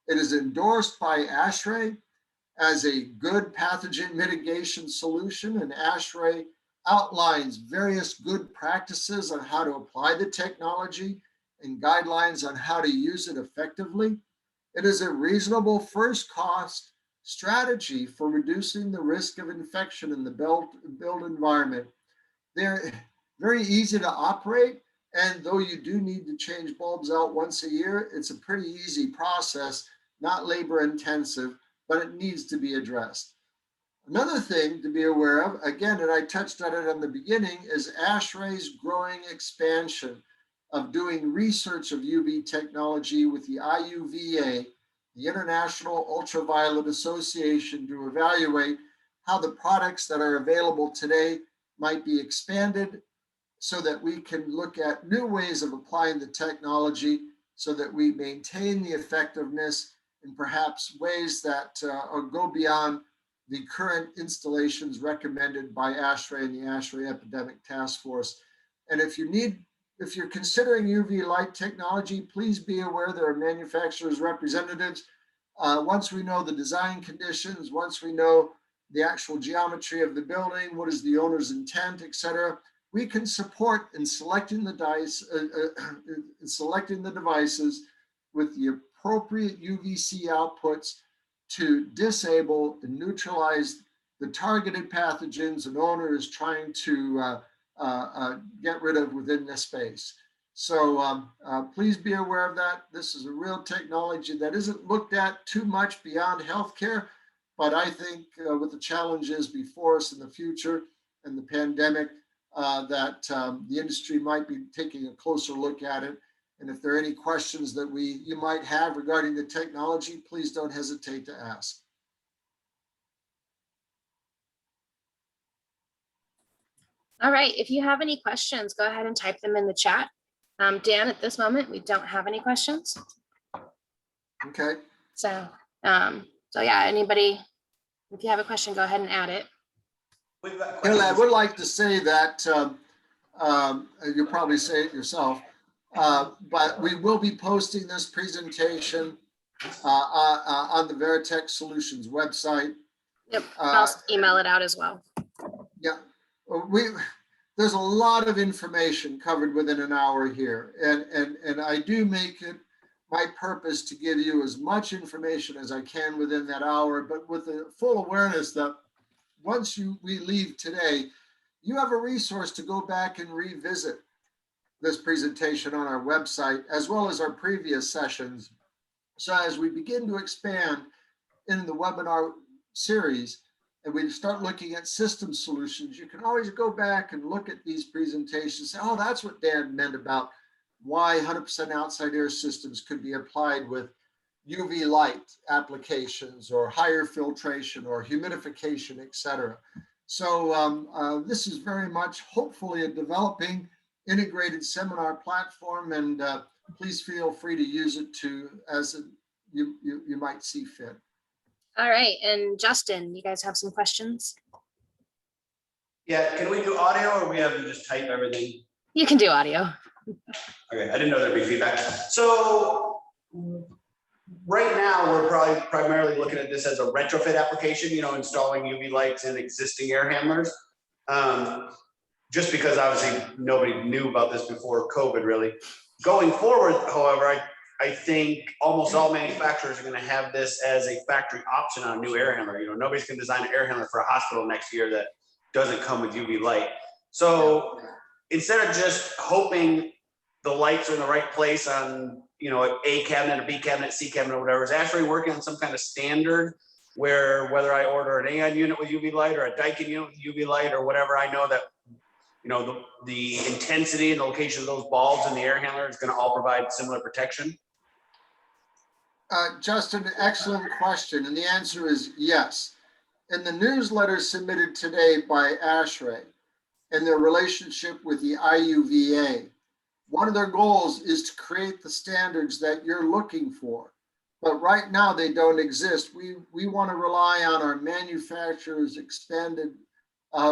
B: It is endorsed by ASHRAE as a good pathogen mitigation solution, and ASHRAE outlines various good practices on how to apply the technology and guidelines on how to use it effectively. It is a reasonable first cost strategy for reducing the risk of infection in the built environment. They're very easy to operate, and though you do need to change bulbs out once a year, it's a pretty easy process, not labor intensive, but it needs to be addressed. Another thing to be aware of, again, and I touched on it in the beginning, is ASHRAE's growing expansion of doing research of UV technology with the IUVA, the International Ultraviolet Association, to evaluate how the products that are available today might be expanded so that we can look at new ways of applying the technology so that we maintain the effectiveness in perhaps ways that go beyond the current installations recommended by ASHRAE and the ASHRAE Epidemic Task Force. And if you're considering UV light technology, please be aware there are manufacturers' representatives. Once we know the design conditions, once we know the actual geometry of the building, what is the owner's intent, et cetera, we can support in selecting the devices with the appropriate UVC outputs to disable and neutralize the targeted pathogens an owner is trying to get rid of within this space. So please be aware of that. This is a real technology that isn't looked at too much beyond healthcare, but I think with the challenges before us in the future and the pandemic, that the industry might be taking a closer look at it. And if there are any questions that you might have regarding the technology, please don't hesitate to ask.
A: All right, if you have any questions, go ahead and type them in the chat. Dan, at this moment, we don't have any questions.
B: Okay.
A: So yeah, anybody, if you have a question, go ahead and add it.
B: I would like to say that, you'll probably say it yourself, but we will be posting this presentation on the Veritech Solutions website.
A: Yep, I'll email it out as well.
B: Yeah, there's a lot of information covered within an hour here, and I do make it my purpose to give you as much information as I can within that hour, but with the full awareness that once we leave today, you have a resource to go back and revisit this presentation on our website, as well as our previous sessions. So as we begin to expand in the webinar series, and we start looking at system solutions, you can always go back and look at these presentations, say, oh, that's what Dan meant about why 100% outside air systems could be applied with UV light applications or higher filtration or humidification, et cetera. So this is very much hopefully a developing integrated seminar platform, and please feel free to use it as you might see fit.
A: All right, and Justin, you guys have some questions?
C: Yeah, can we do audio, or we have to just type everything?
A: You can do audio.
C: Okay, I didn't know there'd be feedback. So right now, we're probably primarily looking at this as a retrofit application, you know, installing UV lights in existing air handlers. Just because obviously nobody knew about this before COVID, really. Going forward, however, I think almost all manufacturers are going to have this as a factory option on a new air handler. You know, nobody's going to design an air handler for a hospital next year that doesn't come with UV light. So instead of just hoping the lights are in the right place on, you know, A cabinet, a B cabinet, C cabinet, or whatever, is ASHRAE working on some kind of standard where whether I order an AION unit with UV light or a Daikin unit with UV light or whatever, I know that, you know, the intensity and the location of those bulbs in the air handler is going to all provide similar protection?
B: Justin, excellent question. And the answer is yes. In the newsletter submitted today by ASHRAE and their relationship with the IUVA, one of their goals is to create the standards that you're looking for. But right now they don't exist. We want to rely on our manufacturers' expanded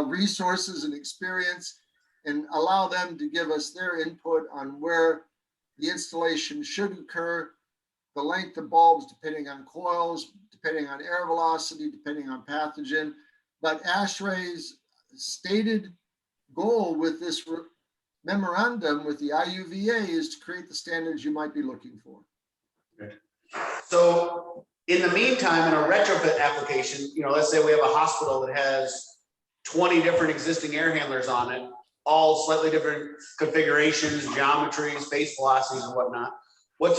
B: resources and experience and allow them to give us their input on where the installation should occur, the length of bulbs depending on coils, depending on air velocity, depending on pathogen. But ASHRAE's stated goal with this memorandum with the IUVA is to create the standards you might be looking for.
C: So in the meantime, in a retrofit application, let's say we have a hospital that has 20 different existing air handlers on it, all slightly different configurations, geometries, phase velocities and whatnot. What's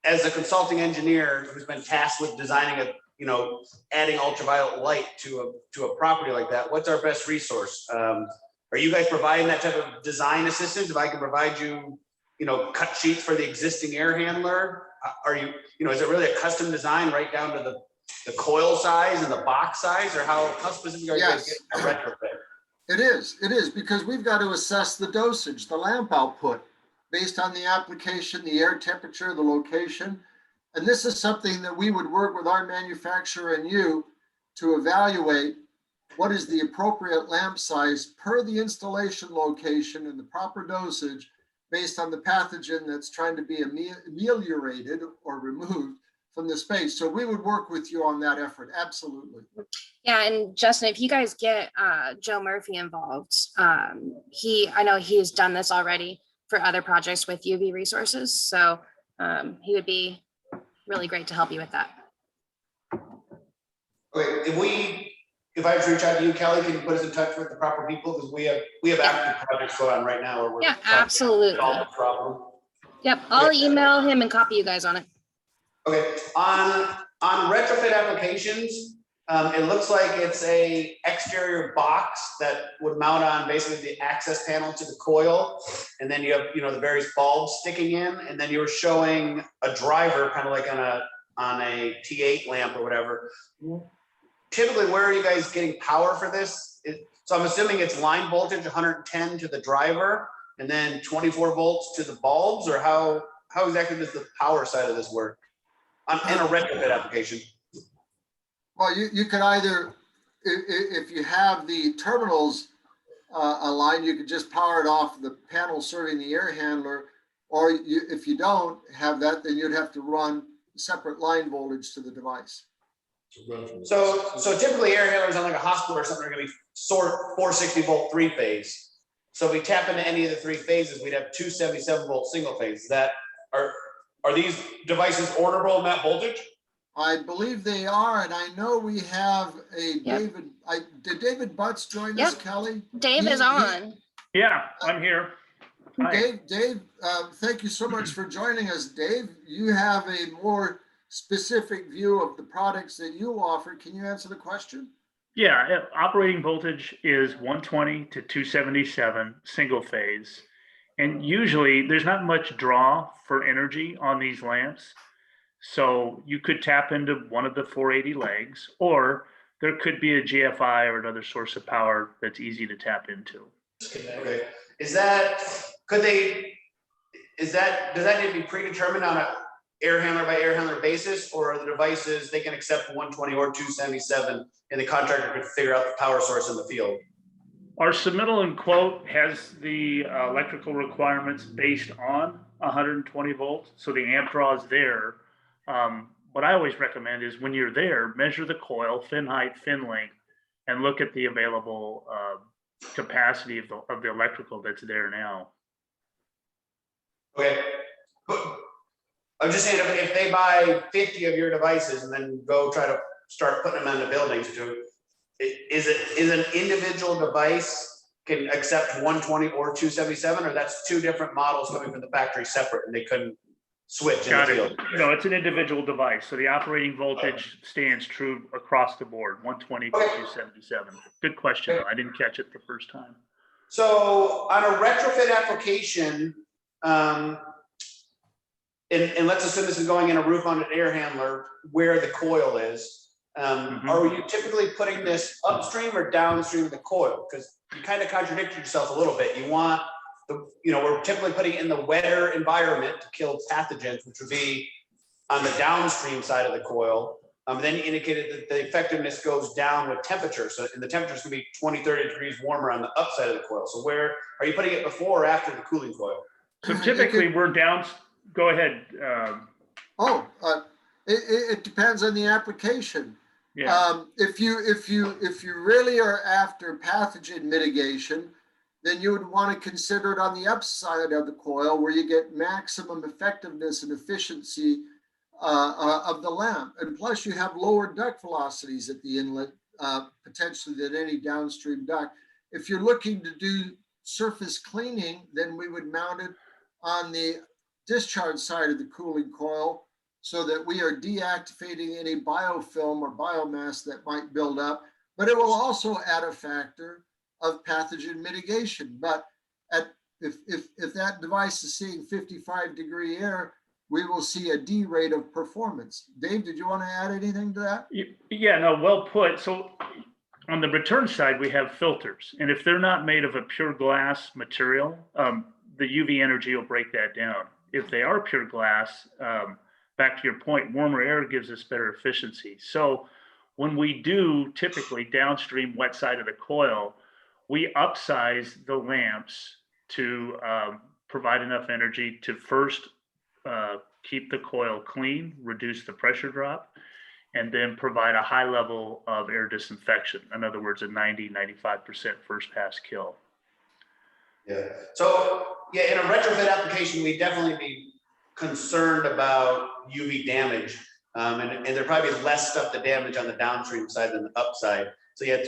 C: as a consulting engineer who's been tasked with designing adding ultraviolet light to a property like that, what's our best resource? Are you guys providing that type of design assistance? If I can provide you, cut sheets for the existing air handler, is it really a custom design right down to the coil size and the box size, or how specific are you guys getting a retrofit?
B: It is because we've got to assess the dosage, the lamp output based on the application, the air temperature, the location. And this is something that we would work with our manufacturer and you to evaluate what is the appropriate lamp size per the installation location and the proper dosage based on the pathogen that's trying to be ameliorated or removed from the space. So we would work with you on that effort. Absolutely.
A: Yeah, and Justin, if you guys get Joe Murphy involved, I know he's done this already for other projects with UV resources. So he would be really great to help you with that.
C: Okay, if I reach out to you, Kelly, can you put us in touch with the proper people? Because we have active projects going on right now where we're
A: absolutely.
C: solve the problem.
A: Yep, I'll email him and copy you guys on it.
C: Okay, on retrofit applications, it looks like it's a exterior box that would mount on basically the access panel to the coil, and then you have the various bulbs sticking in, and then you were showing a driver kind of like on a T8 lamp or whatever. Typically, where are you guys getting power for this? So I'm assuming it's line voltage 110 to the driver and then 24 volts to the bulbs, or how exactly does the power side of this work in a retrofit application?
B: Well, you could either, if you have the terminals aligned, you could just power it off the panel serving the air handler, or if you don't have that, then you'd have to run separate line voltage to the device.
C: So typically air handlers on like a hospital or something are going to be 460 volt 3-phase. So if we tap into any of the 3 phases, we'd have 277 volt single phase. Are these devices orderable in that voltage?
B: I believe they are, and I know we have a David. Did David Butts join us, Kelly?
A: Dave is on.
D: Yeah, I'm here. Hi.
B: Dave, thank you so much for joining us. Dave, you have a more specific view of the products that you offer. Can you answer the question?
D: Yeah, operating voltage is 120 to 277 single phase. And usually there's not much draw for energy on these lamps. So you could tap into one of the 480 legs, or there could be a GFI or another source of power that's easy to tap into.
C: Okay. Does that need to be predetermined on a air handler by air handler basis, or are the devices, they can accept 120 or 277 and the contractor could figure out the power source in the field?
D: Our submittal and quote has the electrical requirements based on 120 volts. So the amp draw is there. What I always recommend is when you're there, measure the coil, fin height, fin length, and look at the available capacity of the electrical that's there now.
C: Okay. I'm just saying, if they buy 50 of your devices and then go try to start putting them in the buildings, is an individual device can accept 120 or 277, or that's 2 different models coming from the factory separate and they couldn't switch in the field?
D: No, it's an individual device. So the operating voltage stands true across the board, 120 to 277. Good question, though. I didn't catch it the first time.
C: So on a retrofit application, and let's assume this is going in a roof-mounted air handler where the coil is. Are you typically putting this upstream or downstream of the coil? Because you kind of contradict yourself a little bit. You want we're typically putting it in the wetter environment to kill pathogens, which would be on the downstream side of the coil. Then you indicated that the effectiveness goes down with temperature. So the temperature is going to be 20, 30 degrees warmer on the upside of the coil. So where are you putting it before or after the cooling coil?
D: So typically we're down. Go ahead,
B: Oh, it depends on the application.
D: Yeah,
B: If you really are after pathogen mitigation, then you would want to consider it on the upside of the coil where you get maximum effectiveness and efficiency of the lamp. And plus you have lower duct velocities at the inlet, potentially than any downstream duct. If you're looking to do surface cleaning, then we would mount it on the discharge side of the cooling coil so that we are deactivating any biofilm or biomass that might build up, but it will also add a factor of pathogen mitigation. But if that device is seeing 55-degree air, we will see a D rate of performance. Dave, did you want to add anything to that?
D: yeah, no, well put. So on the return side, we have filters, and if they're not made of a pure glass material, the UV energy will break that down. If they are pure glass, back to your point, warmer air gives us better efficiency. So when we do typically downstream wet side of the coil, we upsize the lamps to provide enough energy to first keep the coil clean, reduce the pressure drop, and then provide a high level of air disinfection. In other words, a 90-95% first pass kill.
C: Yeah. So yeah, in a retrofit application, we'd definitely be concerned about UV damage. And there probably be less stuff to damage on the downstream side than the upside. So yeah,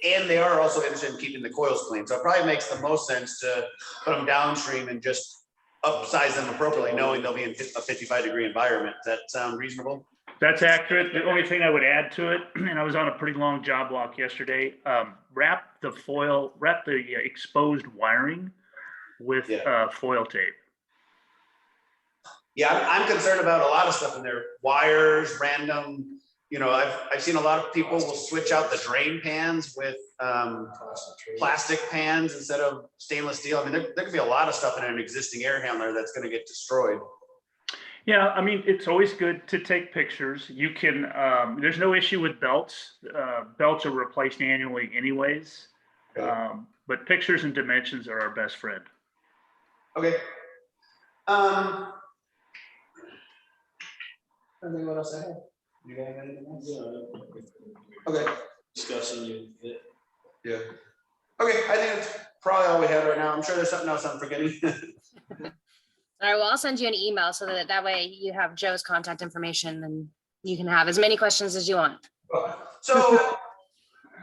C: and they are also interested in keeping the coils clean. So it probably makes the most sense to put them downstream and just upsize them appropriately, knowing they'll be in a 55-degree environment. Does that sound reasonable?
D: That's accurate. The only thing I would add to it, and I was on a pretty long job walk yesterday, wrap the exposed wiring with foil tape.
C: Yeah, I'm concerned about a lot of stuff in there. Wires, random, you know, I've seen a lot of people will switch out the drain pans with plastic pans instead of stainless steel. I mean, there could be a lot of stuff in an existing air handler that's going to get destroyed.
D: Yeah, I mean, it's always good to take pictures. You can, there's no issue with belts. Belts are replaced annually anyways.
C: Okay.
D: But pictures and dimensions are our best friend.
C: Okay. I think what else I have. You guys have anything else? Okay.
E: Discussing it.
C: Yeah. Okay, I think that's probably all we have right now. I'm sure there's something else I'm forgetting.
A: All right, well, I'll send you an email so that way you have Joe's contact information and you can have as many questions as you want.
C: So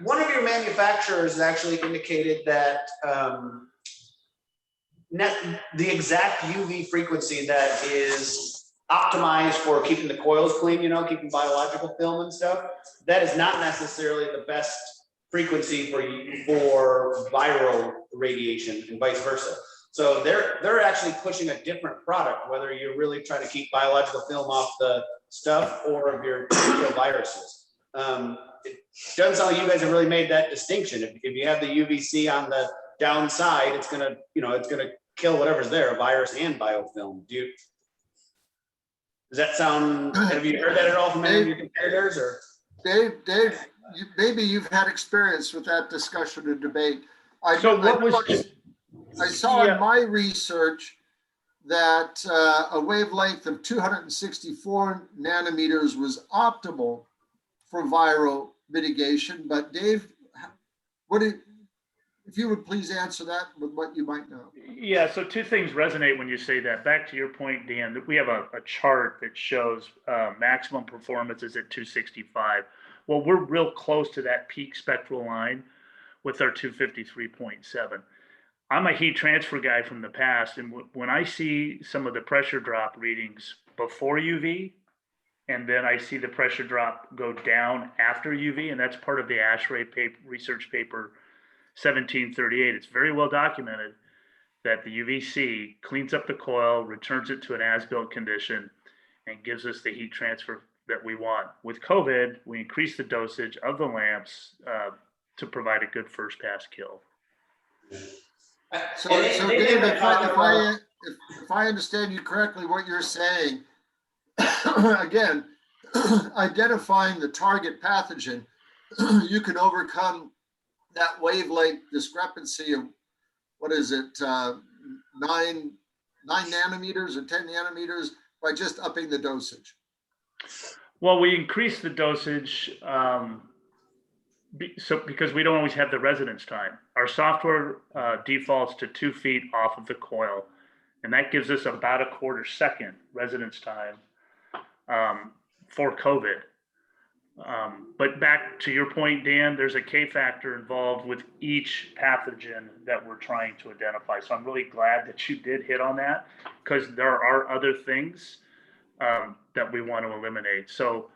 C: one of your manufacturers actually indicated that the exact UV frequency that is optimized for keeping the coils clean, you know, keeping biological film and stuff, that is not necessarily the best frequency for viral radiation and vice versa. So they're actually pushing a different product, whether you're really trying to keep biological film off the stuff or if you're trying to kill viruses. It doesn't sound like you guys have really made that distinction. If you have the UVC on the downside, it's gonna kill whatever's there, virus and biofilm. Does that sound? Have you heard that at all from any of your competitors? Or
B: Dave, maybe you've had experience with that discussion and debate. I saw in my research that a wavelength of 264 nanometers was optimal for viral mitigation. But Dave, if you would please answer that with what you might know.
D: Yeah, so two things resonate when you say that. Back to your point, Dan, that we have a chart that shows maximum performance is at 265. Well, we're real close to that peak spectral line with our 253.7. I'm a heat transfer guy from the past, and when I see some of the pressure drop readings before UV, and then I see the pressure drop go down after UV, and that's part of the ASHRAE research paper 1738. It's very well documented that the UVC cleans up the coil, returns it to an as-built condition, and gives us the heat transfer that we want. With COVID, we increase the dosage of the lamps to provide a good first pass kill.
B: So Dave, if I understand you correctly, what you're saying, again, identifying the target pathogen, you can overcome that wavelength discrepancy of, what is it, 9 nanometers or 10 nanometers by just upping the dosage?
D: Well, we increase the dosage because we don't always have the residence time. Our software defaults to 2 feet off of the coil, and that gives us about a quarter second residence time for COVID. But back to your point, Dan, there's a K factor involved with each pathogen that we're trying to identify. So I'm really glad that you did hit on that, because there are other things that we want to eliminate. So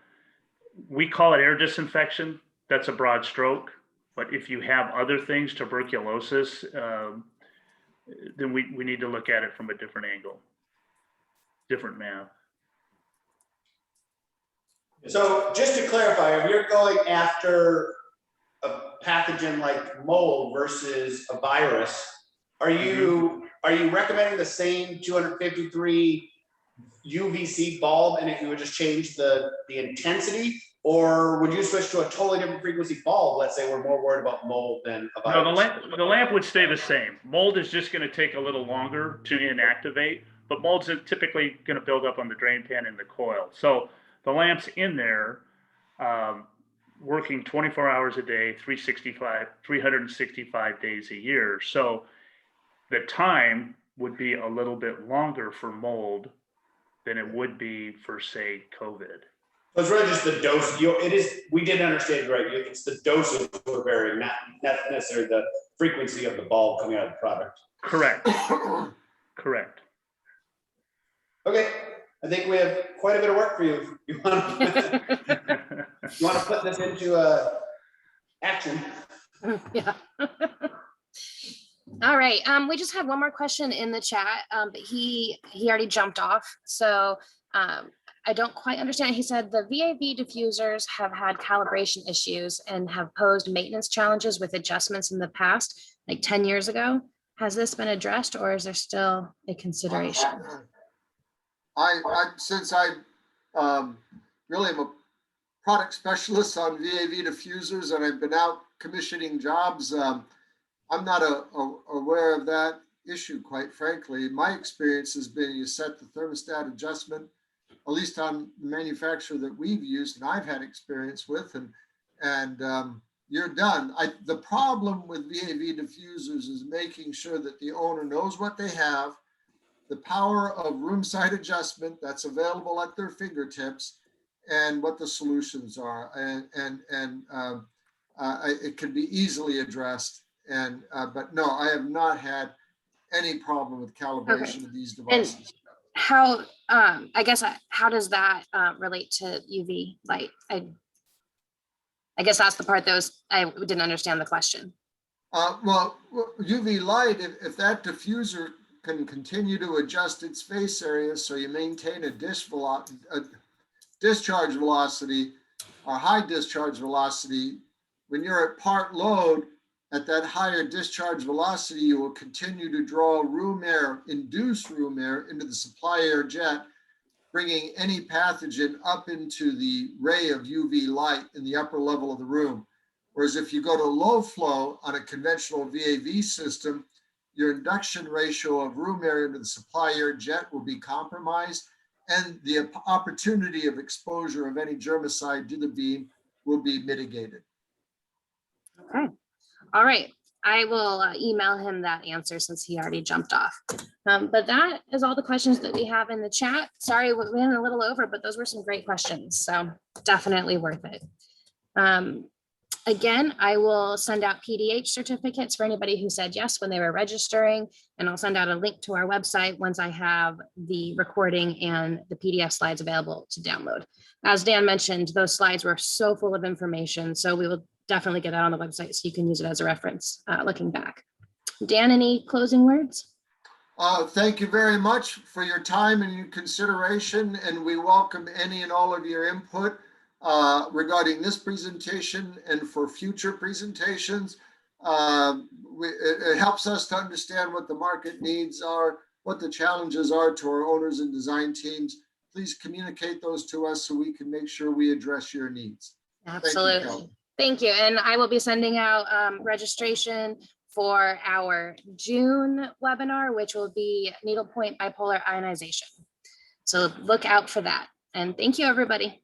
D: we call it air disinfection. That's a broad stroke. But if you have other things, tuberculosis, then we need to look at it from a different angle, different math.
C: So just to clarify, if you're going after a pathogen like mold versus a virus, are you recommending the same 253 UVC bulb and you would just change the intensity, or would you switch to a totally different frequency bulb? Let's say we're more worried about mold than a virus.
D: No, the lamp would stay the same. Mold is just going to take a little longer to inactivate, but mold's typically going to build up on the drain pan and the coil. So the lamp's in there, working 24 hours a day, 365 days a year. So the time would be a little bit longer for mold than it would be for, say, COVID.
C: So it's really just the dose. We didn't understand it right. It's the doses we're varying, not necessarily the frequency of the bulb coming out of the product.
D: Correct. Correct.
C: Okay. I think we have quite a bit of work for you. You want to put this into action?
A: Yeah. All right. We just had one more question in the chat, but he already jumped off. So I don't quite understand. He said the VAV diffusers have had calibration issues and have posed maintenance challenges with adjustments in the past, like 10 years ago. Has this been addressed, or is there still a consideration?
B: Since I really am a product specialist on VAV diffusers and I've been out commissioning jobs, I'm not aware of that issue, quite frankly. My experience has been you set the thermostat adjustment, at least on the manufacturer that we've used and I've had experience with, and you're done. The problem with VAV diffusers is making sure that the owner knows what they have, the power of room side adjustment that's available at their fingertips, and what the solutions are. It can be easily addressed. But no, I have not had any problem with calibration of these devices.
A: And how, I guess, how does that relate to UV light? I guess that's the part that I didn't understand the question.
B: Well, UV light, if that diffuser can continue to adjust its face area so you maintain a discharge velocity or high discharge velocity, when you're at part load, at that higher discharge velocity, you will continue to draw room air, induce room air into the supply air jet, bringing any pathogen up into the ray of UV light in the upper level of the room. Whereas if you go to low flow on a conventional VAV system, your induction ratio of room air into the supply air jet will be compromised, and the opportunity of exposure of any germicide to the beam will be mitigated.
A: Okay. All right. I will email him that answer since he already jumped off. But that is all the questions that we have in the chat. Sorry, we went a little over, but those were some great questions. So definitely worth it. Again, I will send out PDH certificates for anybody who said yes when they were registering, and I'll send out a link to our website once I have the recording and the PDF slides available to download. As Dan mentioned, those slides were so full of information, so we will definitely get that on the website so you can use it as a reference looking back. Dan, any closing words?
B: Thank you very much for your time and your consideration, and we welcome any and all of your input regarding this presentation and for future presentations. It helps us to understand what the market needs are, what the challenges are to our owners and design teams. Please communicate those to us so we can make sure we address your needs.
A: Absolutely. Thank you. And I will be sending out registration for our June webinar, which will be needlepoint bipolar ionization. So look out for that. And thank you, everybody.